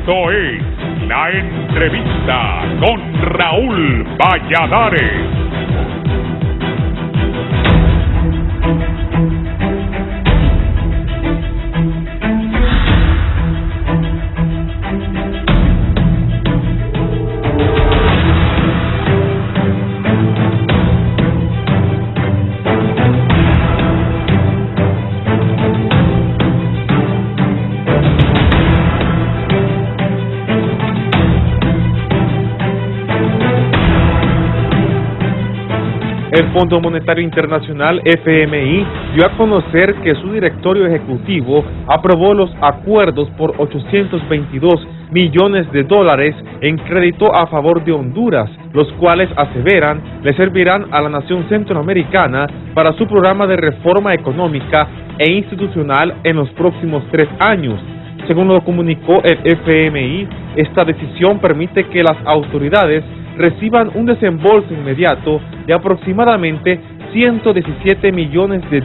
Esto es La Entrevista con Raúl Valladares. El Fondo Monetario Internacional, FMI, dio a conocer que su directorio ejecutivo aprobó los acuerdos por $822 millones en crédito a favor de Honduras, los cuales aseveran le servirán a la nación centroamericana para su programa de reforma económica e institucional en los próximos 3 años. Según lo comunicó el FMI, esta decisión permite que las autoridades reciban un desembolso inmediato de aproximadamente $117 millones que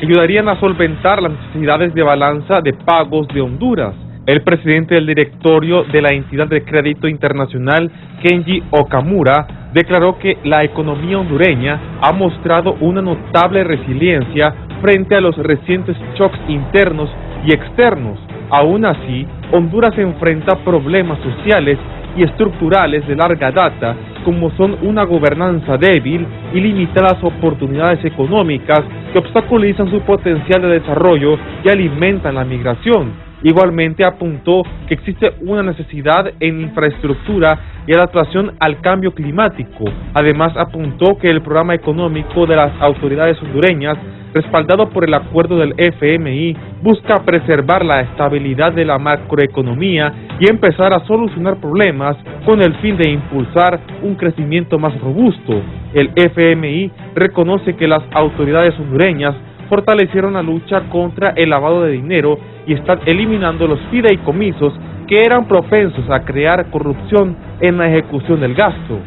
ayudarían a solventar las necesidades de balanza de pagos de Honduras. El presidente del directorio de la entidad de crédito internacional, Kenji Okamura, declaró que la economía hondureña ha mostrado una notable resiliencia frente a los recientes shocks internos y externos. Aún así, Honduras enfrenta problemas sociales y estructurales de larga data, como son una gobernanza débil y limitadas oportunidades económicas que obstaculizan su potencial de desarrollo y alimentan la migración. Igualmente apuntó que existe una necesidad en infraestructura y adaptación al cambio climático. Además apuntó que el programa económico de las autoridades hondureñas, respaldado por el acuerdo del FMI, busca preservar la estabilidad de la macroeconomía y empezar a solucionar problemas con el fin de impulsar un crecimiento más robusto. El FMI reconoce que las autoridades hondureñas fortalecieron la lucha contra el lavado de dinero y están eliminando los fideicomisos que eran propensos a crear corrupción en la ejecución del gasto.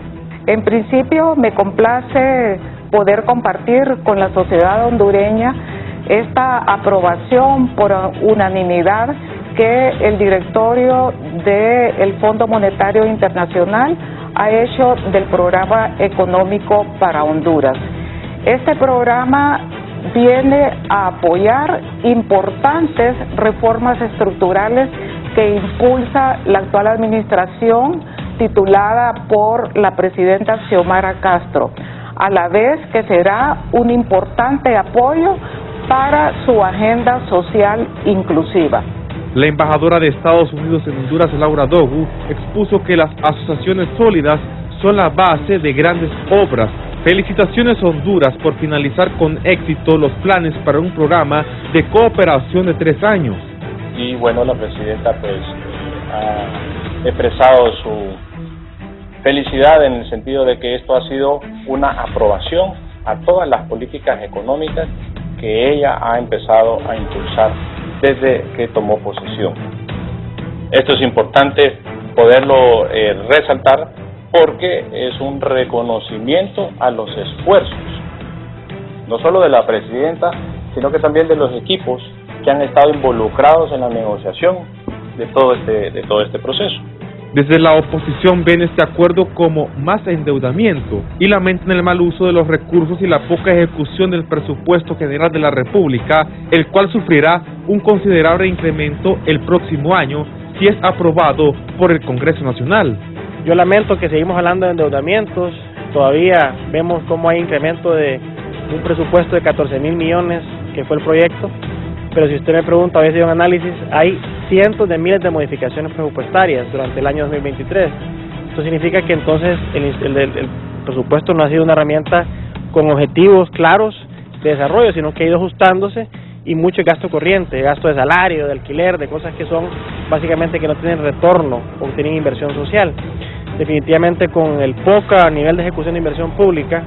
En principio me complace poder compartir con la sociedad hondureña esta aprobación por unanimidad que el directorio del Fondo Monetario Internacional ha hecho del programa económico para Honduras. Este programa viene a apoyar importantes reformas estructurales que impulsa la actual administración titulada por la presidenta Xiomara Castro, a la vez que será un importante apoyo para su agenda social inclusiva. La embajadora de Estados Unidos en Honduras, Laura Dogu, expuso que las asociaciones sólidas son la base de grandes obras. Felicitaciones Honduras por finalizar con éxito los planes para un programa de cooperación de 3 años. Y bueno, la presidenta ha expresado su felicidad en el sentido de que esto ha sido una aprobación a todas las políticas económicas que ella ha empezado a impulsar desde que tomó posesión. Esto es importante poderlo resaltar porque es un reconocimiento a los esfuerzos, no solo de la presidenta, sino que también de los equipos que han estado involucrados en la negociación de todo este proceso. Desde la oposición ven este acuerdo como más endeudamiento y lamentan el mal uso de los recursos y la poca ejecución del presupuesto general de la República, el cual sufrirá un considerable incremento el próximo año si es aprobado por el Congreso Nacional. Yo lamento que seguimos hablando de endeudamientos, todavía vemos cómo hay incremento de un presupuesto de 14.000 millones que fue el proyecto, pero si usted me pregunta, hoy ha sido un análisis, hay cientos de miles de modificaciones presupuestarias durante el año 2023. Esto significa que entonces el presupuesto no ha sido una herramienta con objetivos claros de desarrollo, sino que ha ido ajustándose y mucho gasto corriente, gasto de salario, de alquiler, de cosas que son básicamente que no tienen retorno o tienen inversión social. Definitivamente con el poco nivel de ejecución de inversión pública,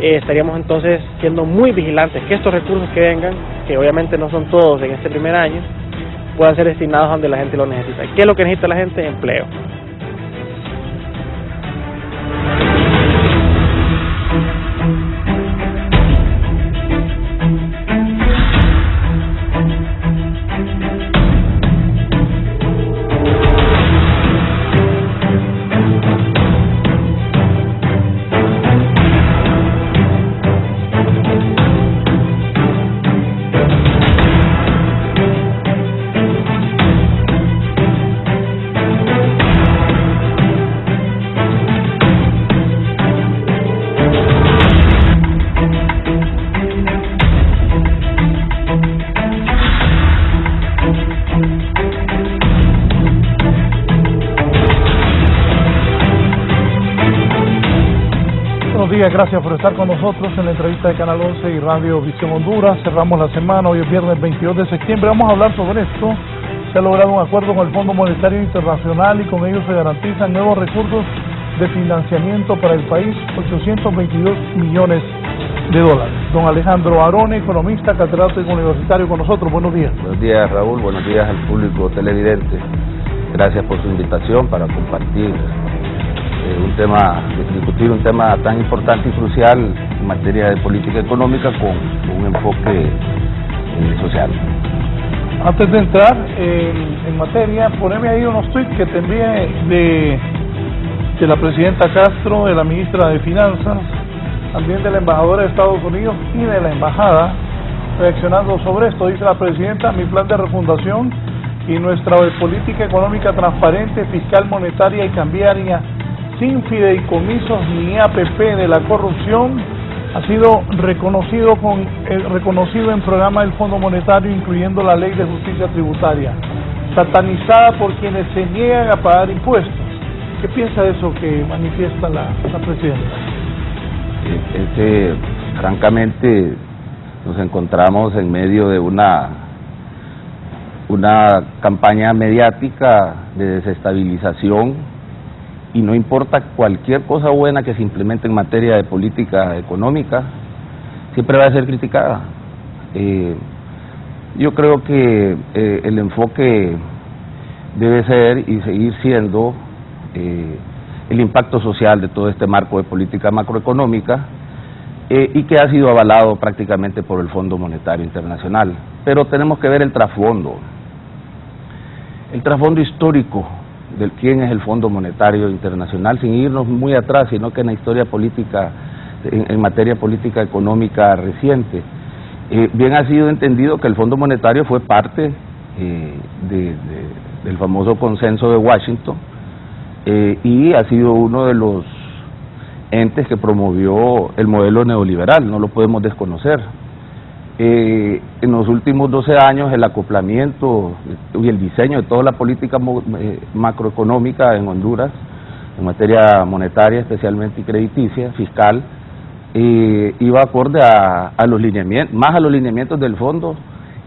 estaríamos entonces siendo muy vigilantes que estos recursos que vengan, que obviamente no son todos en este primer año, puedan ser destinados donde la gente lo necesita. ¿Qué es lo que necesita la gente? Empleo. días, gracias por estar con nosotros en la entrevista de Canal 11 y Radio Visión Honduras. Cerramos la semana, hoy es viernes 22 de septiembre. Vamos a hablar sobre esto. Se ha logrado un acuerdo con el Fondo Monetario Internacional y con ello se garantizan nuevos recursos de financiamiento para el país, 822 millones de dólares. Don Alejandro Arone, economista, catedrático universitario con nosotros. Buenos días. Buenos días, Raúl. Buenos días al público televidente. Gracias por su invitación para compartir discutir un tema tan importante y crucial en materia de política económica con un enfoque social. Antes de entrar en materia, poneme ahí unos tweets que te envié de la presidenta Castro, de la ministra de Finanzas, también de la embajadora de Estados Unidos y de la embajada, reaccionando sobre esto. Dice la presidenta: mi plan de refundación y nuestra política económica transparente, fiscal, monetaria y cambiaria, sin fideicomisos ni APP de la corrupción, ha sido reconocido en programa del Fondo Monetario, incluyendo la Ley de Justicia Tributaria, satanizada por quienes se niegan a pagar impuestos. ¿Qué piensa de eso que manifiesta la presidenta? Francamente, nos encontramos en medio de una campaña mediática de desestabilización, y no importa cualquier cosa buena que se implemente en materia de política económica, siempre va a ser criticada. Yo creo que el enfoque debe ser y seguir siendo el impacto social de todo este marco de política macroeconómica, y que ha sido avalado prácticamente por el Fondo Monetario Internacional. Pero tenemos que ver el trasfondo histórico de quién es el Fondo Monetario Internacional, sin irnos muy atrás, sino que en la historia política, en materia política económica reciente. Bien ha sido entendido que el Fondo Monetario fue parte del famoso consenso de Washington, y ha sido uno de los entes que promovió el modelo neoliberal, no lo podemos desconocer. En los últimos 12 años el acoplamiento y el diseño de toda la política macroeconómica en Honduras, en materia monetaria especialmente y crediticia, fiscal, iba acorde a los lineamientos, más a los lineamientos del fondo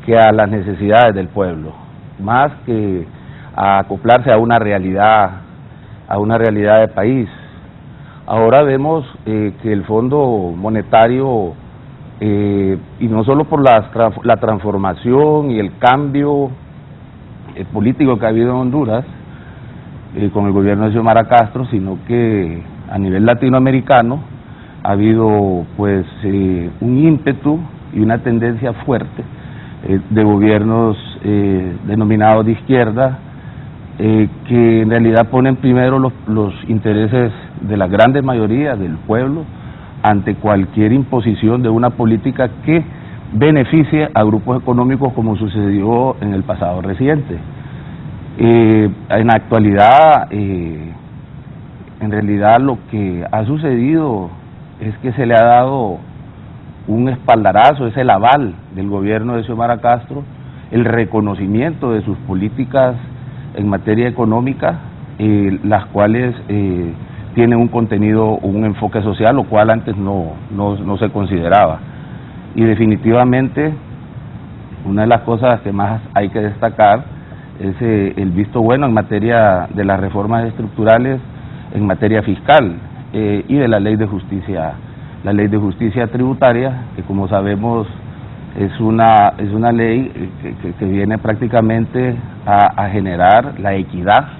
que a las necesidades del pueblo, más que a acoplarse a una realidad de país. Ahora vemos que el Fondo Monetario, y no solo por la transformación y el cambio político que ha habido en Honduras con el gobierno de Xiomara Castro, sino que a nivel latinoamericano ha habido pues un ímpetu y una tendencia fuerte de gobiernos denominados de izquierda, que en realidad ponen primero los intereses de la grande mayoría del pueblo ante cualquier imposición de una política que beneficie a grupos económicos, como sucedió en el pasado reciente. En la actualidad, en realidad lo que ha sucedido es que se le ha dado un espaldarazo, es el aval del gobierno de Xiomara Castro, el reconocimiento de sus políticas en materia económica, las cuales tienen un contenido, un enfoque social, lo cual antes no se consideraba. Y definitivamente una de las cosas que más hay que destacar es el visto bueno en materia de las reformas estructurales, en materia fiscal, y de la ley de justicia tributaria, que como sabemos es una ley que viene prácticamente a generar la equidad,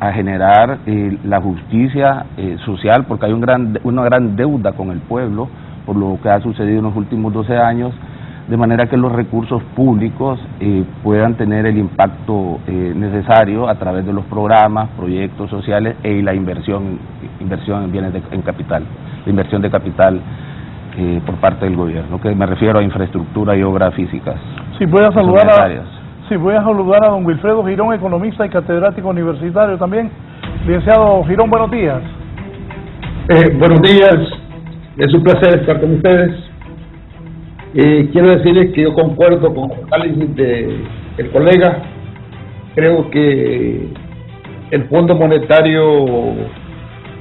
a generar la justicia social, porque hay una gran deuda con el pueblo por lo que ha sucedido en los últimos 12 años, de manera que los recursos públicos puedan tener el impacto necesario a través de los programas, proyectos sociales y la inversión en bienes en capital, la inversión de capital por parte del gobierno, que me refiero a infraestructura y obras físicas. Sí, voy a saludar a don Wilfredo Girón, economista y catedrático universitario también. Licenciado Girón, buenos días. Buenos días, es un placer estar con ustedes. Quiero decirles que yo concuerdo con el análisis del colega. Creo que el Fondo Monetario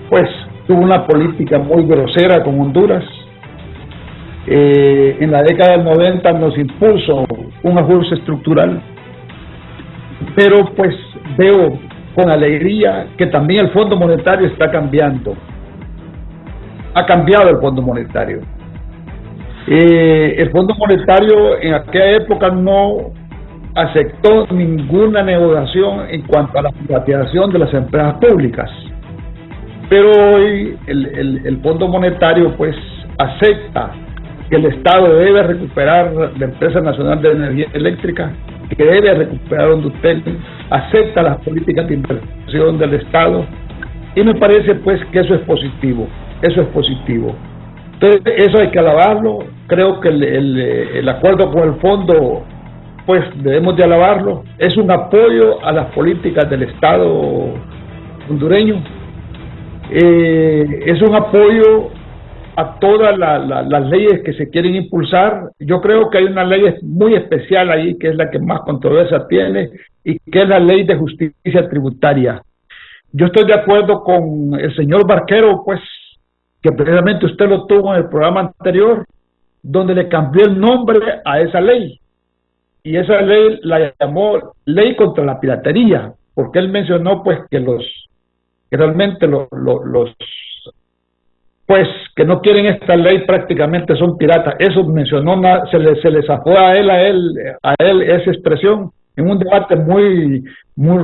pues tuvo una política muy grosera con Honduras. En la década del 90 nos impuso un ajuste estructural, pero pues veo con alegría que también el Fondo Monetario está cambiando. Ha cambiado el Fondo Monetario. El Fondo Monetario en aquella época no aceptó ninguna negociación en cuanto a la privatización de las empresas públicas, pero hoy el Fondo Monetario pues acepta que el Estado debe recuperar la Empresa Nacional de Energía Eléctrica, que debe recuperar Hondutel, acepta las políticas de inversión del Estado, y me parece pues que eso es positivo, Entonces eso hay que alabarlo. Creo que el acuerdo con el fondo pues debemos de alabarlo, es un apoyo a las políticas del Estado hondureño, es un apoyo a todas las leyes que se quieren impulsar. Yo creo que hay una ley muy especial ahí, que es la que más controversia tiene, y que es la ley de justicia tributaria. Yo estoy de acuerdo con el señor Barquero, pues, que precisamente usted lo tuvo en el programa anterior, donde le cambió el nombre a esa ley, y esa ley la llamó Ley contra la Piratería, porque él mencionó pues que realmente los pues que no quieren esta ley prácticamente son piratas. Eso mencionó, se le zafó a él esa expresión en un debate muy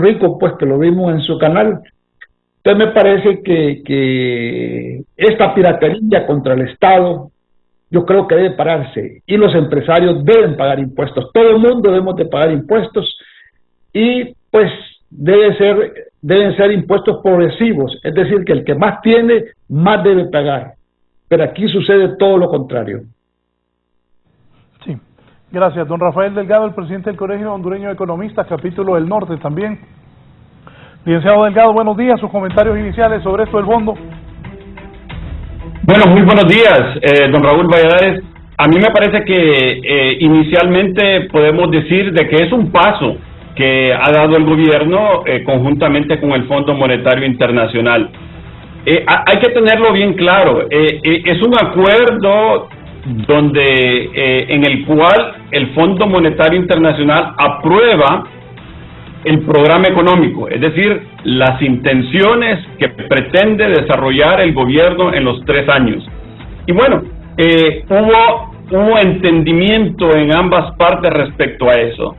rico, pues, que lo vimos en su canal. Entonces me parece que esta piratería contra el Estado, yo creo que debe pararse, y los empresarios deben pagar impuestos, todo el mundo debemos de pagar impuestos, y pues deben ser impuestos progresivos, es decir, que el que más tiene, más debe pagar. Pero aquí sucede todo lo contrario. Sí, gracias. Don Rafael Delgado, el presidente del Colegio Hondureño de Economistas, capítulo del Norte también. Licenciado Delgado, buenos días, sus comentarios iniciales sobre esto del fondo. Bueno, muy buenos días, don Raúl Valladares. A mí me parece que inicialmente podemos decir de que es un paso que ha dado el gobierno conjuntamente con el Fondo Monetario Internacional. Hay que tenerlo bien claro, es un acuerdo donde en el cual el Fondo Monetario Internacional aprueba el programa económico, es decir, las intenciones que pretende desarrollar el gobierno en los 3 años. Y bueno, hubo entendimiento en ambas partes respecto a eso.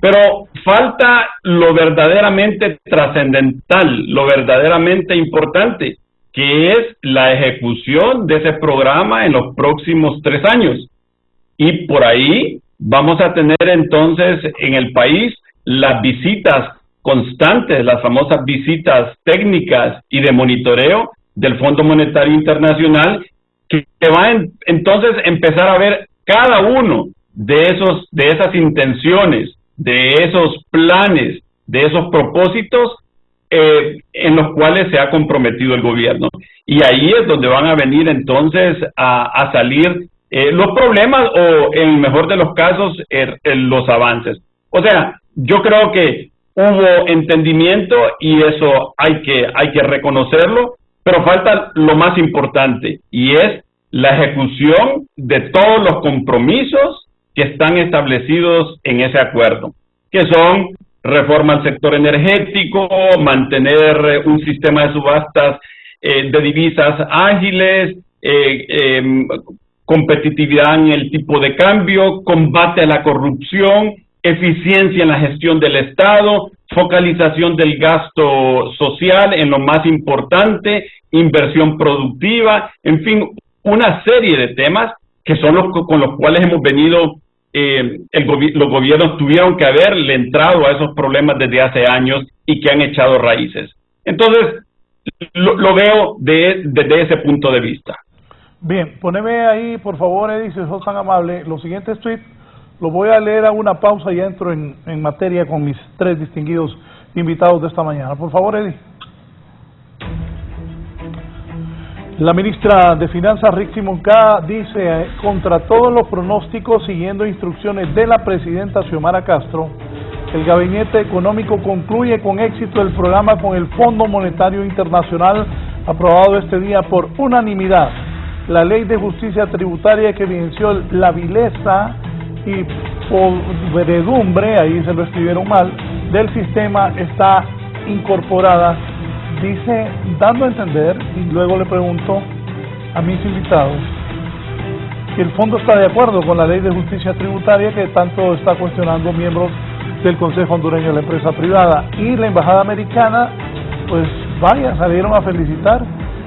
Pero falta lo verdaderamente trascendental, lo verdaderamente importante, que es la ejecución de ese programa en los próximos 3 años. Y por ahí vamos a tener entonces en el país las visitas constantes, las famosas visitas técnicas y de monitoreo del Fondo Monetario Internacional, que va entonces empezar a ver cada uno de esas intenciones, de esos planes, de esos propósitos en los cuales se ha comprometido el gobierno. Y ahí es donde van a venir entonces a salir los problemas o, en el mejor de los casos, los avances. O sea, yo creo que hubo entendimiento y eso hay que reconocerlo, pero falta lo más importante, y es la ejecución de todos los compromisos que están establecidos en ese acuerdo, que son reforma al sector energético, mantener un sistema de subastas de divisas ágiles, competitividad en el tipo de cambio, combate a la corrupción, eficiencia en la gestión del Estado, focalización del gasto social en lo más importante, inversión productiva, en fin, una serie de temas que son con los cuales hemos venido, los gobiernos tuvieron que haberle entrado a esos problemas desde hace años y que han echado raíces. Entonces, lo veo desde ese punto de vista. Bien, poneme ahí, por favor, Eddie, si sos tan amable, los siguientes tweets los voy a leer a una pausa y ya entro en materia con mis 3 distinguidos invitados de esta mañana. Por favor, Eddie. La ministra de Finanzas, Rixi Moncada, dice, contra todos los pronósticos, siguiendo instrucciones de la presidenta Xiomara Castro, el Gabinete Económico concluye con éxito el programa con el Fondo Monetario Internacional aprobado este día por unanimidad la Ley de Justicia Tributaria que evidenció la vileza y podredumbre, ahí se lo escribieron mal, del sistema está incorporada, dice, dando a entender, y luego le pregunto a mis invitados, que el fondo está de acuerdo con la Ley de Justicia Tributaria que tanto está cuestionando miembros del Consejo Hondureño de la Empresa Privada, y la Embajada Americana, pues vaya, salieron a felicitar.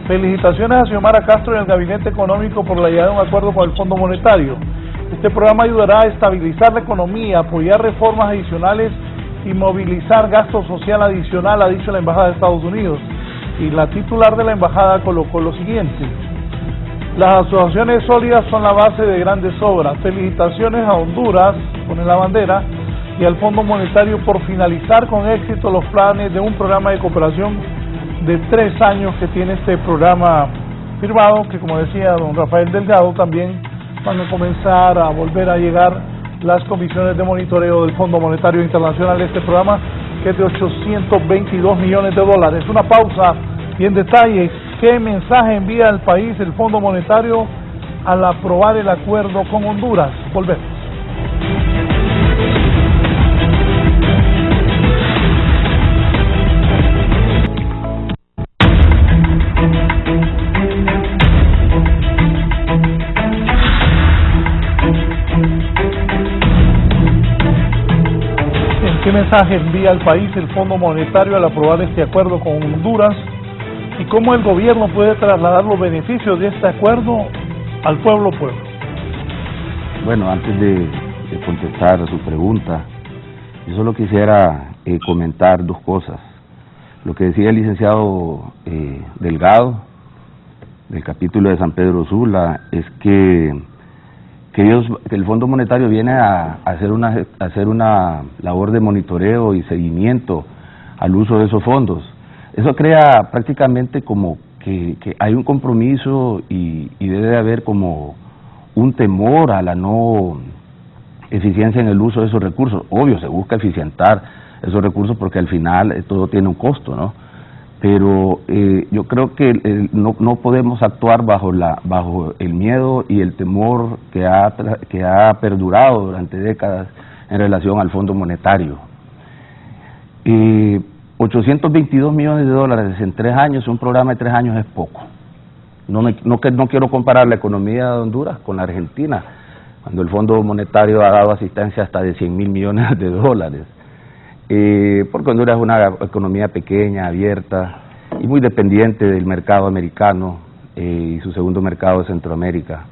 Felicitaciones a Xiomara Castro y al Gabinete Económico por la llegada de un acuerdo con el Fondo Monetario. Este programa ayudará a estabilizar la economía, apoyar reformas adicionales y movilizar gasto social adicional, ha dicho la Embajada de Estados Unidos. Y la titular de la Embajada colocó lo siguiente: las asociaciones sólidas son la base de grandes obras. Felicitaciones a Honduras, pone la bandera, y al Fondo Monetario por finalizar con éxito los planes de un programa de cooperación de 3 años que tiene este programa firmado, que como decía don Rafael Delgado, también van a comenzar a volver a llegar las comisiones de monitoreo del Fondo Monetario Internacional, este programa que es de 822 millones de dólares. Una pausa y en detalle, ¿qué mensaje envía al país el Fondo Monetario al aprobar el acuerdo con Honduras? Volvemos. ¿Qué mensaje envía al país el Fondo Monetario al aprobar este acuerdo con Honduras? ¿Y cómo el gobierno puede trasladar los beneficios de este acuerdo al pueblo? Bueno, antes de contestar a su pregunta, yo solo quisiera comentar 2 cosas. Lo que decía el licenciado Delgado, del capítulo de San Pedro Sula, es que el Fondo Monetario viene a hacer una labor de monitoreo y seguimiento al uso de esos fondos. Eso crea prácticamente como que hay un compromiso y debe haber como un temor a la no eficiencia en el uso de esos recursos. Obvio, se busca eficientar esos recursos porque al final todo tiene un costo, ¿no? Pero yo creo que no podemos actuar bajo el miedo y el temor que ha perdurado durante décadas en relación al Fondo Monetario. 822 millones de dólares en 3 años, un programa de 3 años es poco. No quiero comparar la economía de Honduras con la Argentina, cuando el Fondo Monetario ha dado asistencia hasta de 100.000 millones de dólares. Porque Honduras es una economía pequeña, abierta y muy dependiente del mercado americano y su segundo mercado de Centroamérica.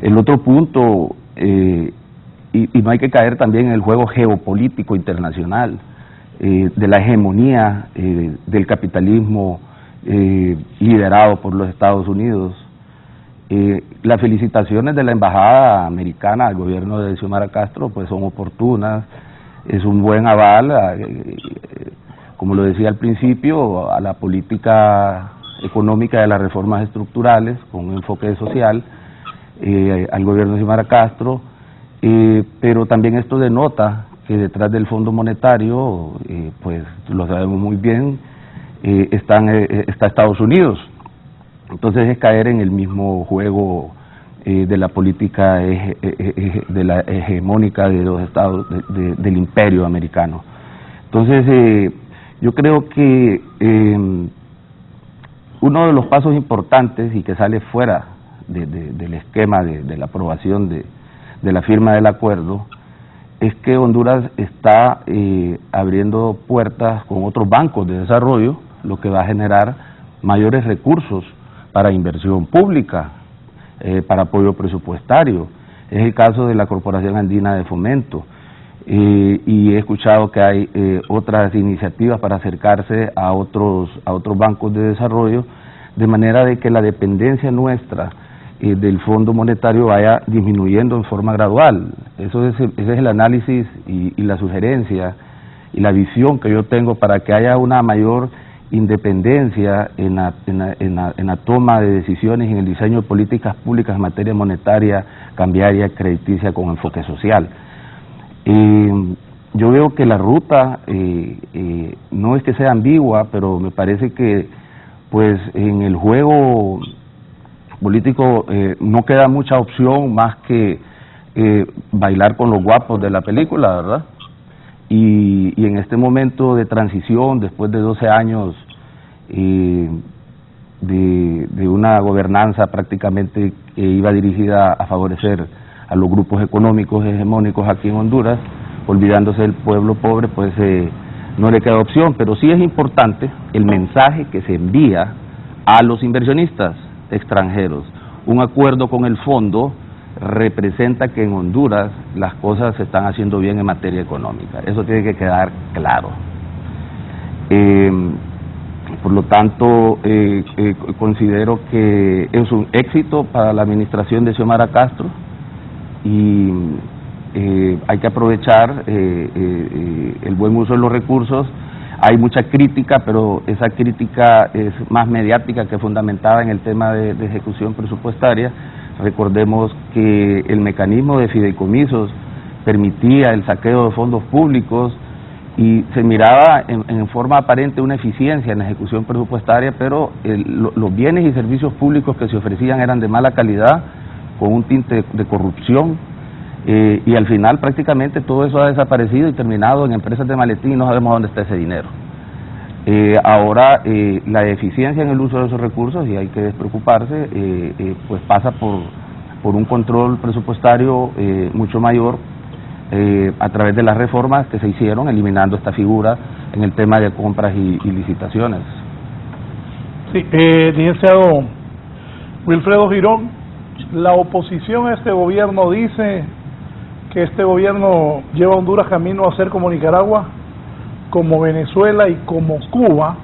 El otro punto, y no hay que caer también en el juego geopolítico internacional, de la hegemonía del capitalismo liderado por los Estados Unidos. Las felicitaciones de la Embajada Americana al gobierno de Xiomara Castro pues son oportunas. Es un buen aval, como lo decía al principio, a la política económica de las reformas estructurales con un enfoque social, al gobierno de Xiomara Castro, pero también esto denota que detrás del Fondo Monetario, pues lo sabemos muy bien, está Estados Unidos. Entonces es caer en el mismo juego de la política de la hegemónica de los estados del imperio americano. Entonces yo creo que uno de los pasos importantes y que sale fuera del esquema de la aprobación de la firma del acuerdo es que Honduras está abriendo puertas con otros bancos de desarrollo, lo que va a generar mayores recursos para inversión pública, para apoyo presupuestario. Es el caso de la Corporación Andina de Fomento, y he escuchado que hay otras iniciativas para acercarse a otros bancos de desarrollo, de manera de que la dependencia nuestra del Fondo Monetario vaya disminuyendo en forma gradual. Ese es el análisis y la sugerencia y la visión que yo tengo para que haya una mayor independencia en la toma de decisiones y en el diseño de políticas públicas en materia monetaria, cambiaria, crediticia con enfoque social. Yo veo que la ruta no es que sea ambigua, pero me parece que pues en el juego político no queda mucha opción más que bailar con los guapos de la película, ¿verdad? Y en este momento de transición, después de 12 años de una gobernanza prácticamente que iba dirigida a favorecer a los grupos económicos hegemónicos aquí en Honduras, olvidándose del pueblo pobre, pues no le queda opción. Pero sí es importante el mensaje que se envía a los inversionistas extranjeros. Un acuerdo con el fondo representa que en Honduras las cosas se están haciendo bien en materia económica. Eso tiene que quedar claro. Por lo tanto, considero que es un éxito para la administración de Xiomara Castro y hay que aprovechar el buen uso de los recursos. Hay mucha crítica, pero esa crítica es más mediática que fundamentada en el tema de ejecución presupuestaria. Recordemos que el mecanismo de fideicomisos permitía el saqueo de fondos públicos y se miraba en forma aparente una eficiencia en la ejecución presupuestaria, pero los bienes y servicios públicos que se ofrecían eran de mala calidad, con un tinte de corrupción, y al final prácticamente todo eso ha desaparecido y terminado en empresas de maletín y no sabemos dónde está ese dinero. Ahora la eficiencia en el uso de esos recursos, y hay que despreocuparse, pues pasa por un control presupuestario mucho mayor a través de las reformas que se hicieron, eliminando esta figura en el tema de compras y licitaciones. Sí, licenciado Wilfredo Girón, la oposición a este gobierno dice que este gobierno lleva a Honduras camino a ser como Nicaragua, como Venezuela y como Cuba,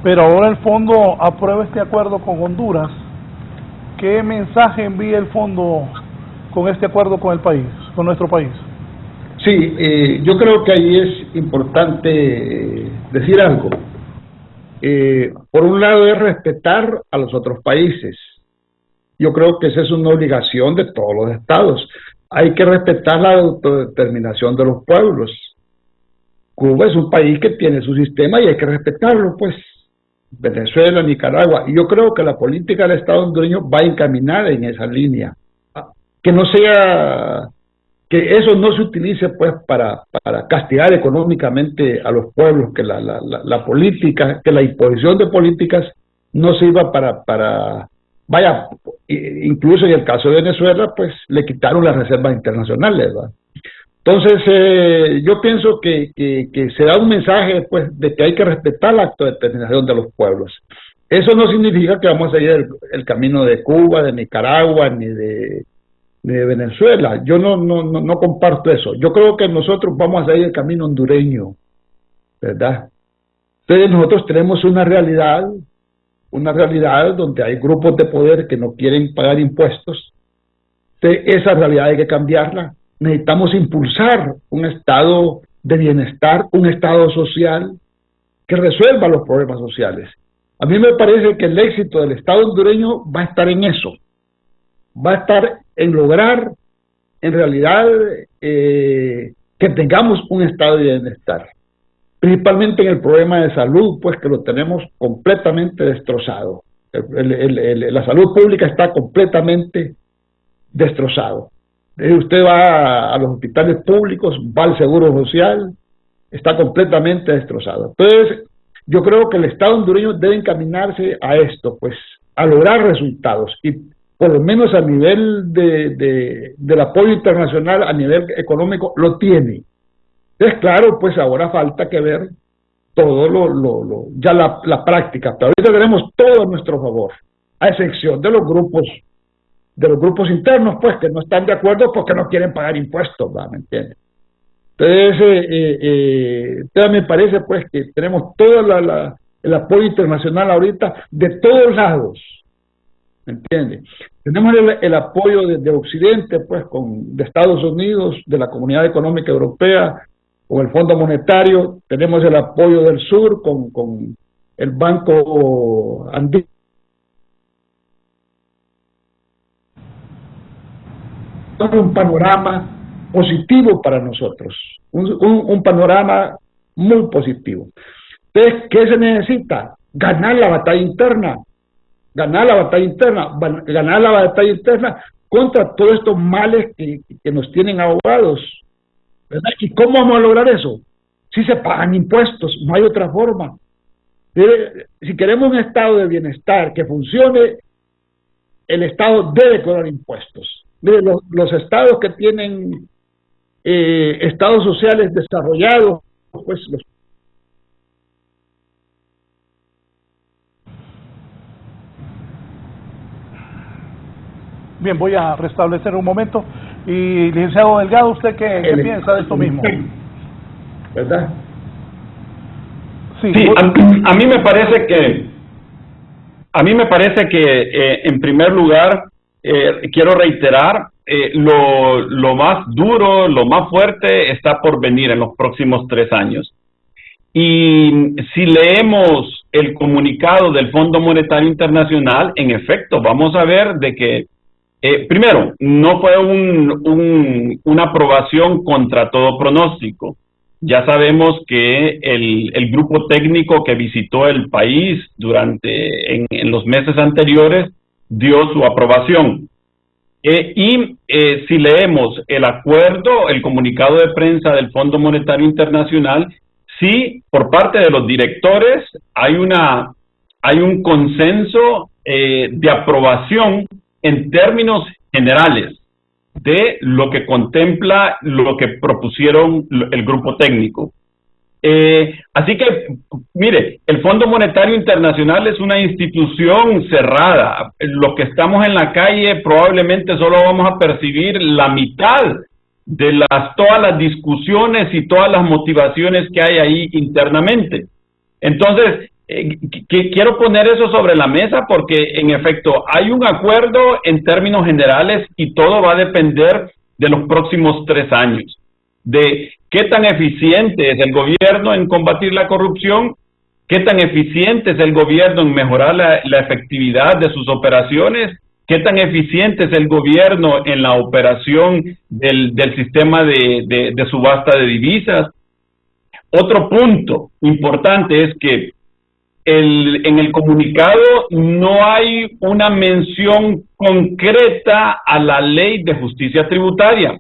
pero ahora el fondo aprueba este acuerdo con Honduras. ¿Qué mensaje envía el fondo con este acuerdo con el país, con nuestro país? Sí, yo creo que ahí es importante decir algo. Por un lado es respetar a los otros países. Yo creo que esa es una obligación de todos los estados. Hay que respetar la autodeterminación de los pueblos. Cuba es un país que tiene su sistema y hay que respetarlo, pues. Venezuela, Nicaragua. Y yo creo que la política del Estado hondureño va encaminada en esa línea. Que no sea, que eso no se utilice pues para castigar económicamente a los pueblos, que la política, que la imposición de políticas no sirva vaya, incluso en el caso de Venezuela, pues le quitaron las reservas internacionales, ¿verdad? Entonces, yo pienso que se da un mensaje pues de que hay que respetar la autodeterminación de los pueblos. Eso no significa que vamos a seguir el camino de Cuba, de Nicaragua, ni de Venezuela. Yo no comparto eso. Yo creo que nosotros vamos a seguir el camino hondureño, ¿verdad? Entonces nosotros tenemos una realidad donde hay grupos de poder que no quieren pagar impuestos. Entonces, esa realidad hay que cambiarla. Necesitamos impulsar un estado de bienestar, un estado social que resuelva los problemas sociales. A mí me parece que el éxito del Estado hondureño va a estar en eso, va a estar en lograr, en realidad, que tengamos un estado de bienestar, principalmente en el problema de salud, pues que lo tenemos completamente destrozado. La salud pública está completamente destrozado. Usted va a los hospitales públicos, va al Seguro Social, está completamente destrozado. Entonces, yo creo que el Estado hondureño debe encaminarse a esto, pues, a lograr resultados, y por lo menos a nivel del apoyo internacional, a nivel económico, lo tiene. Entonces, claro, pues ahora falta que ver todo ya la práctica, pero ahorita tenemos todo a nuestro favor, a excepción de los grupos internos, pues, que no están de acuerdo porque no quieren pagar impuestos, ¿verdad? ¿Me entiendes? Entonces, me parece, pues, que tenemos todo el apoyo internacional ahorita de todos lados, ¿me entiendes? Tenemos el apoyo de Occidente, pues, de Estados Unidos, de la Comunidad Económica Europea, con el Fondo Monetario. Tenemos el apoyo del sur con el Banco Andino. Un panorama positivo para nosotros, un panorama muy positivo. Entonces, ¿qué se necesita? ganar la batalla interna, ganar la batalla interna contra todos estos males que nos tienen ahogados, ¿verdad? ¿Y cómo vamos a lograr eso? Si se pagan impuestos, no hay otra forma. Si queremos un estado de bienestar que funcione, el estado debe cobrar impuestos. Mire, los estados que tienen estados sociales desarrollados, pues los... Bien, voy a restablecer un momento. Y licenciado Delgado, ¿usted qué piensa de esto mismo? ¿Verdad? Sí, a mí me parece que en primer lugar quiero reiterar lo más duro, lo más fuerte está por venir en los próximos 3 años. Y si leemos el comunicado del Fondo Monetario Internacional, en efecto, vamos a ver de que primero, no fue una aprobación contra todo pronóstico. Ya sabemos que el grupo técnico que visitó el país en los meses anteriores dio su aprobación. Si leemos el acuerdo, el comunicado de prensa del Fondo Monetario Internacional, sí, por parte de los directores hay un consenso de aprobación en términos generales de lo que contempla lo que propusieron el grupo técnico. Así que, mire, el Fondo Monetario Internacional es una institución cerrada. Los que estamos en la calle probablemente solo vamos a percibir la mitad de todas las discusiones y todas las motivaciones que hay ahí internamente. Entonces, quiero poner eso sobre la mesa porque, en efecto, hay un acuerdo en términos generales y todo va a depender de los próximos 3 años, de qué tan eficiente es el gobierno en combatir la corrupción, qué tan eficiente es el gobierno en mejorar la efectividad de sus operaciones, qué tan eficiente es el gobierno en la operación del sistema de subasta de divisas. Otro punto importante es que en el comunicado no hay una mención concreta a la ley de justicia tributaria.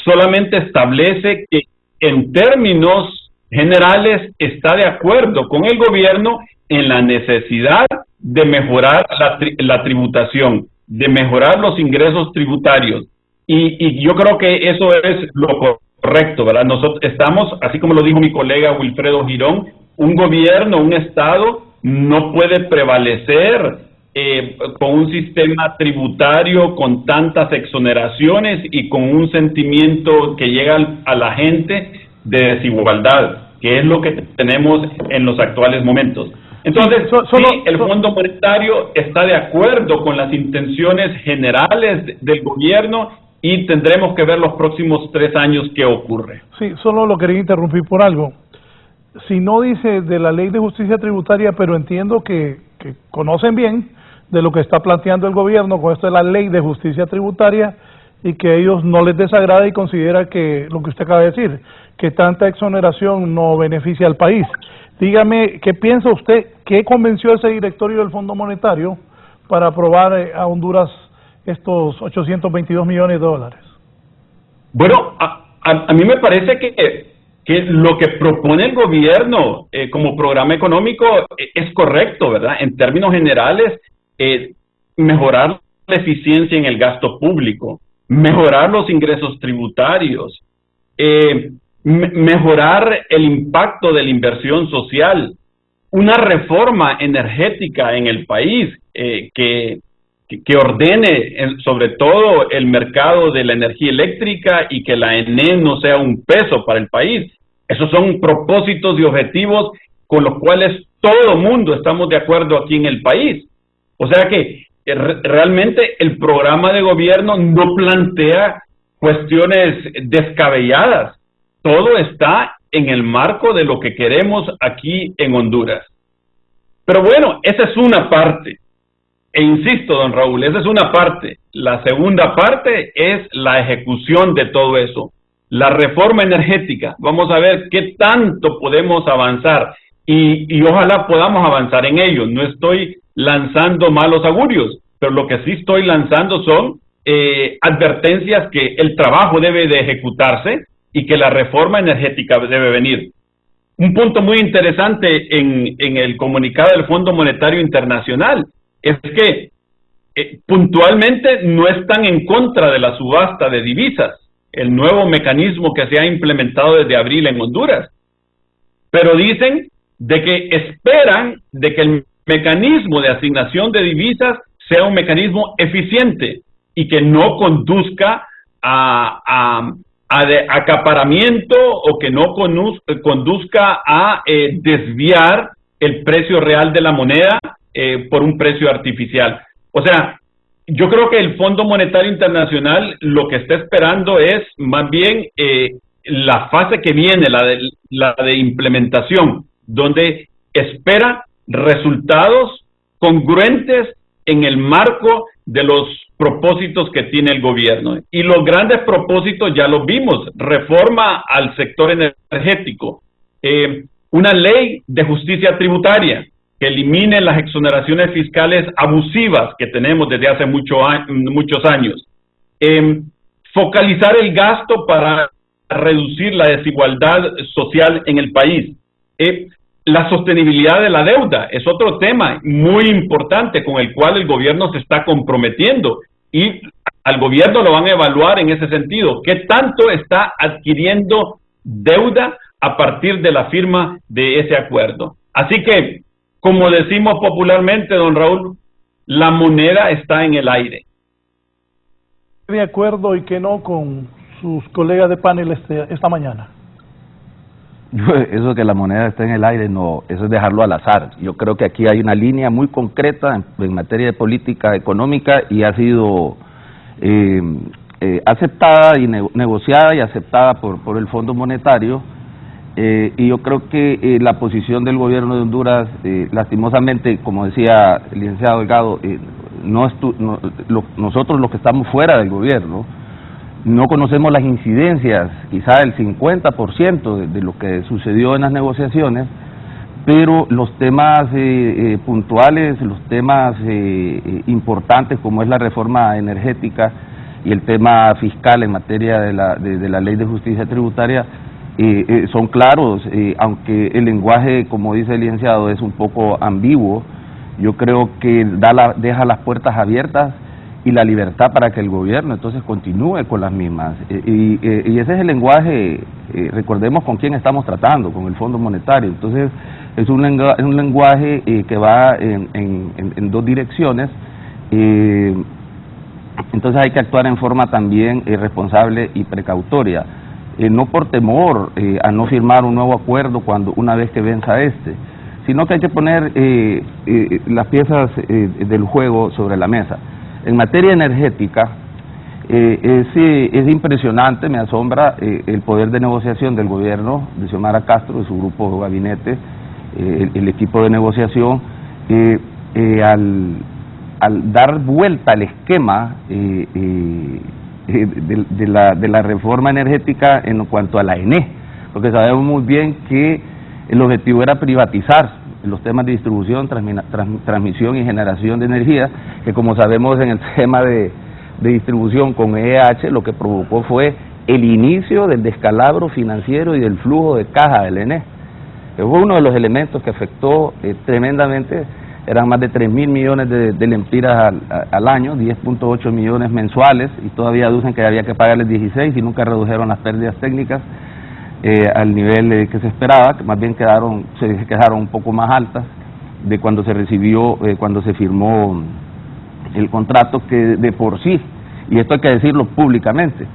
Solamente establece que en términos generales está de acuerdo con el gobierno en la necesidad de mejorar la tributación, de mejorar los ingresos tributarios. Y yo creo que eso es lo correcto, ¿verdad? Nosotros estamos, así como lo dijo mi colega Wilfredo Girón, un gobierno, un Estado no puede prevalecer con un sistema tributario con tantas exoneraciones y con un sentimiento que llega a la gente de desigualdad, que es lo que tenemos en los actuales momentos. Entonces, sí, el Fondo Monetario está de acuerdo con las intenciones generales del gobierno y tendremos que ver los próximos 3 años qué ocurre. Sí, solo lo quería interrumpir por algo. Si no dice de la ley de justicia tributaria, pero entiendo que conocen bien de lo que está planteando el gobierno con esto de la ley de justicia tributaria y que a ellos no les desagrada y considera que lo que usted acaba de decir, que tanta exoneración no beneficia al país. Dígame, ¿qué piensa usted? ¿Qué convenció a ese directorio del Fondo Monetario para aprobar a Honduras estos 822 millones de dólares? Bueno, a mí me parece que lo que propone el gobierno como programa económico es correcto, ¿verdad? En términos generales, mejorar la eficiencia en el gasto público, mejorar los ingresos tributarios, mejorar el impacto de la inversión social, una reforma energética en el país que ordene sobre todo el mercado de la energía eléctrica y que la ENE no sea un peso para el país. Esos son propósitos y objetivos con los cuales todo el mundo estamos de acuerdo aquí en el país. O sea que realmente el programa de gobierno no plantea cuestiones descabelladas. Todo está en el marco de lo que queremos aquí en Honduras. Pero bueno, esa es una parte. E insisto, don Raúl, esa es una parte. La segunda parte es la ejecución de todo eso. La reforma energética. Vamos a ver qué tanto podemos avanzar. y ojalá podamos avanzar en ello. No estoy lanzando malos augurios, pero lo que sí estoy lanzando son advertencias que el trabajo debe de ejecutarse y que la reforma energética debe venir. Un punto muy interesante en el comunicado del Fondo Monetario Internacional es que puntualmente no están en contra de la subasta de divisas, el nuevo mecanismo que se ha implementado desde abril en Honduras, pero dicen de que esperan de que el mecanismo de asignación de divisas sea un mecanismo eficiente y que no conduzca a acaparamiento o que no conduzca a desviar el precio real de la moneda por un precio artificial. O sea, yo creo que el Fondo Monetario Internacional lo que está esperando es más bien la fase que viene, la de implementación, donde espera resultados congruentes en el marco de los propósitos que tiene el gobierno. Y los grandes propósitos ya los vimos: reforma al sector energético, una ley de justicia tributaria que elimine las exoneraciones fiscales abusivas que tenemos desde hace muchos años, focalizar el gasto para reducir la desigualdad social en el país. La sostenibilidad de la deuda es otro tema muy importante con el cual el gobierno se está comprometiendo y al gobierno lo van a evaluar en ese sentido. ¿Qué tanto está adquiriendo deuda a partir de la firma de ese acuerdo? Así que, como decimos popularmente, don Raúl, la moneda está en el aire. ¿De acuerdo y que no con sus colegas de panel esta mañana? Eso que la moneda está en el aire, no, eso es dejarlo al azar. Yo creo que aquí hay una línea muy concreta en materia de política económica y ha sido aceptada y negociada y aceptada por el Fondo Monetario, y yo creo que la posición del gobierno de Honduras, lastimosamente, como decía el licenciado Delgado, nosotros los que estamos fuera del gobierno, no conocemos las incidencias, quizá el 50% de lo que sucedió en las negociaciones, pero los temas puntuales, los temas importantes como es la reforma energética y el tema fiscal en materia de la ley de justicia tributaria son claros, aunque el lenguaje, como dice el licenciado, es un poco ambiguo. Yo creo que deja las puertas abiertas y la libertad para que el gobierno entonces continúe con las mismas. Y ese es el lenguaje, recordemos con quién estamos tratando, con el Fondo Monetario. Entonces es un lenguaje que va en dos direcciones, entonces hay que actuar en forma también responsable y precautoria, no por temor a no firmar un nuevo acuerdo una vez que venza sino que hay que poner las piezas del juego sobre la mesa. En materia energética, es impresionante, me asombra el poder de negociación del gobierno de Xiomara Castro, de su grupo de gabinete, el equipo de negociación, al dar vuelta al esquema de la reforma energética en cuanto a la ENE, porque sabemos muy bien que el objetivo era privatizar los temas de distribución, transmisión y generación de energía, que como sabemos en el tema de distribución con EH lo que provocó fue el inicio del descalabro financiero y del flujo de caja del ENE. Fue uno de los elementos que afectó tremendamente. Eran más de 3.000 millones de lempiras al año, 10.8 millones mensuales, y todavía aducen que había que pagarles 16 y nunca redujeron las pérdidas técnicas al nivel que se esperaba, que más bien se quedaron un poco más altas de cuando se recibió, cuando se firmó el contrato, que de por sí, y esto hay que decirlo públicamente,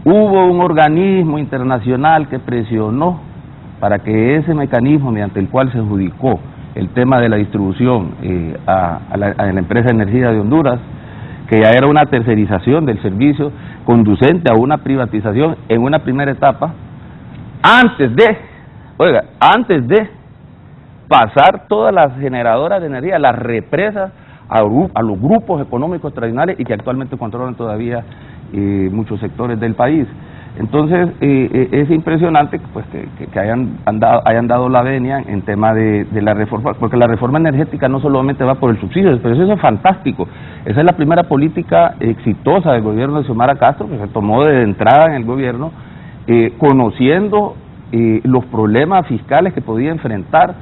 hubo un organismo internacional que presionó para que ese mecanismo mediante el cual se adjudicó el tema de la distribución a la empresa de energía de Honduras, que ya era una tercerización del servicio conducente a una privatización en una primera etapa, antes de pasar todas las generadoras de energía, las represas, a los grupos económicos tradicionales y que actualmente controlan todavía muchos sectores del país. Entonces, es impresionante pues que hayan dado la venia en tema de la reforma, porque la reforma energética no solamente va por el subsidio, pero eso es fantástico. Esa es la primera política exitosa del gobierno de Xiomara Castro, que se tomó de entrada en el gobierno, conociendo los problemas fiscales que podía enfrentar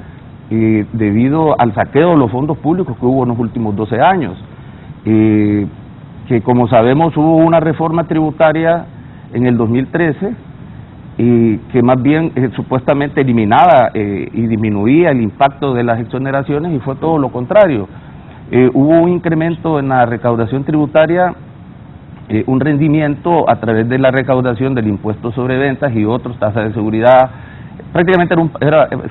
debido al saqueo de los fondos públicos que hubo en los últimos 12 años. Que como sabemos hubo una reforma tributaria en el 2013 que más bien supuestamente eliminaba y disminuía el impacto de las exoneraciones, y fue todo lo contrario. Hubo un incremento en la recaudación tributaria, un rendimiento a través de la recaudación del impuesto sobre ventas y otros, tasas de seguridad. Prácticamente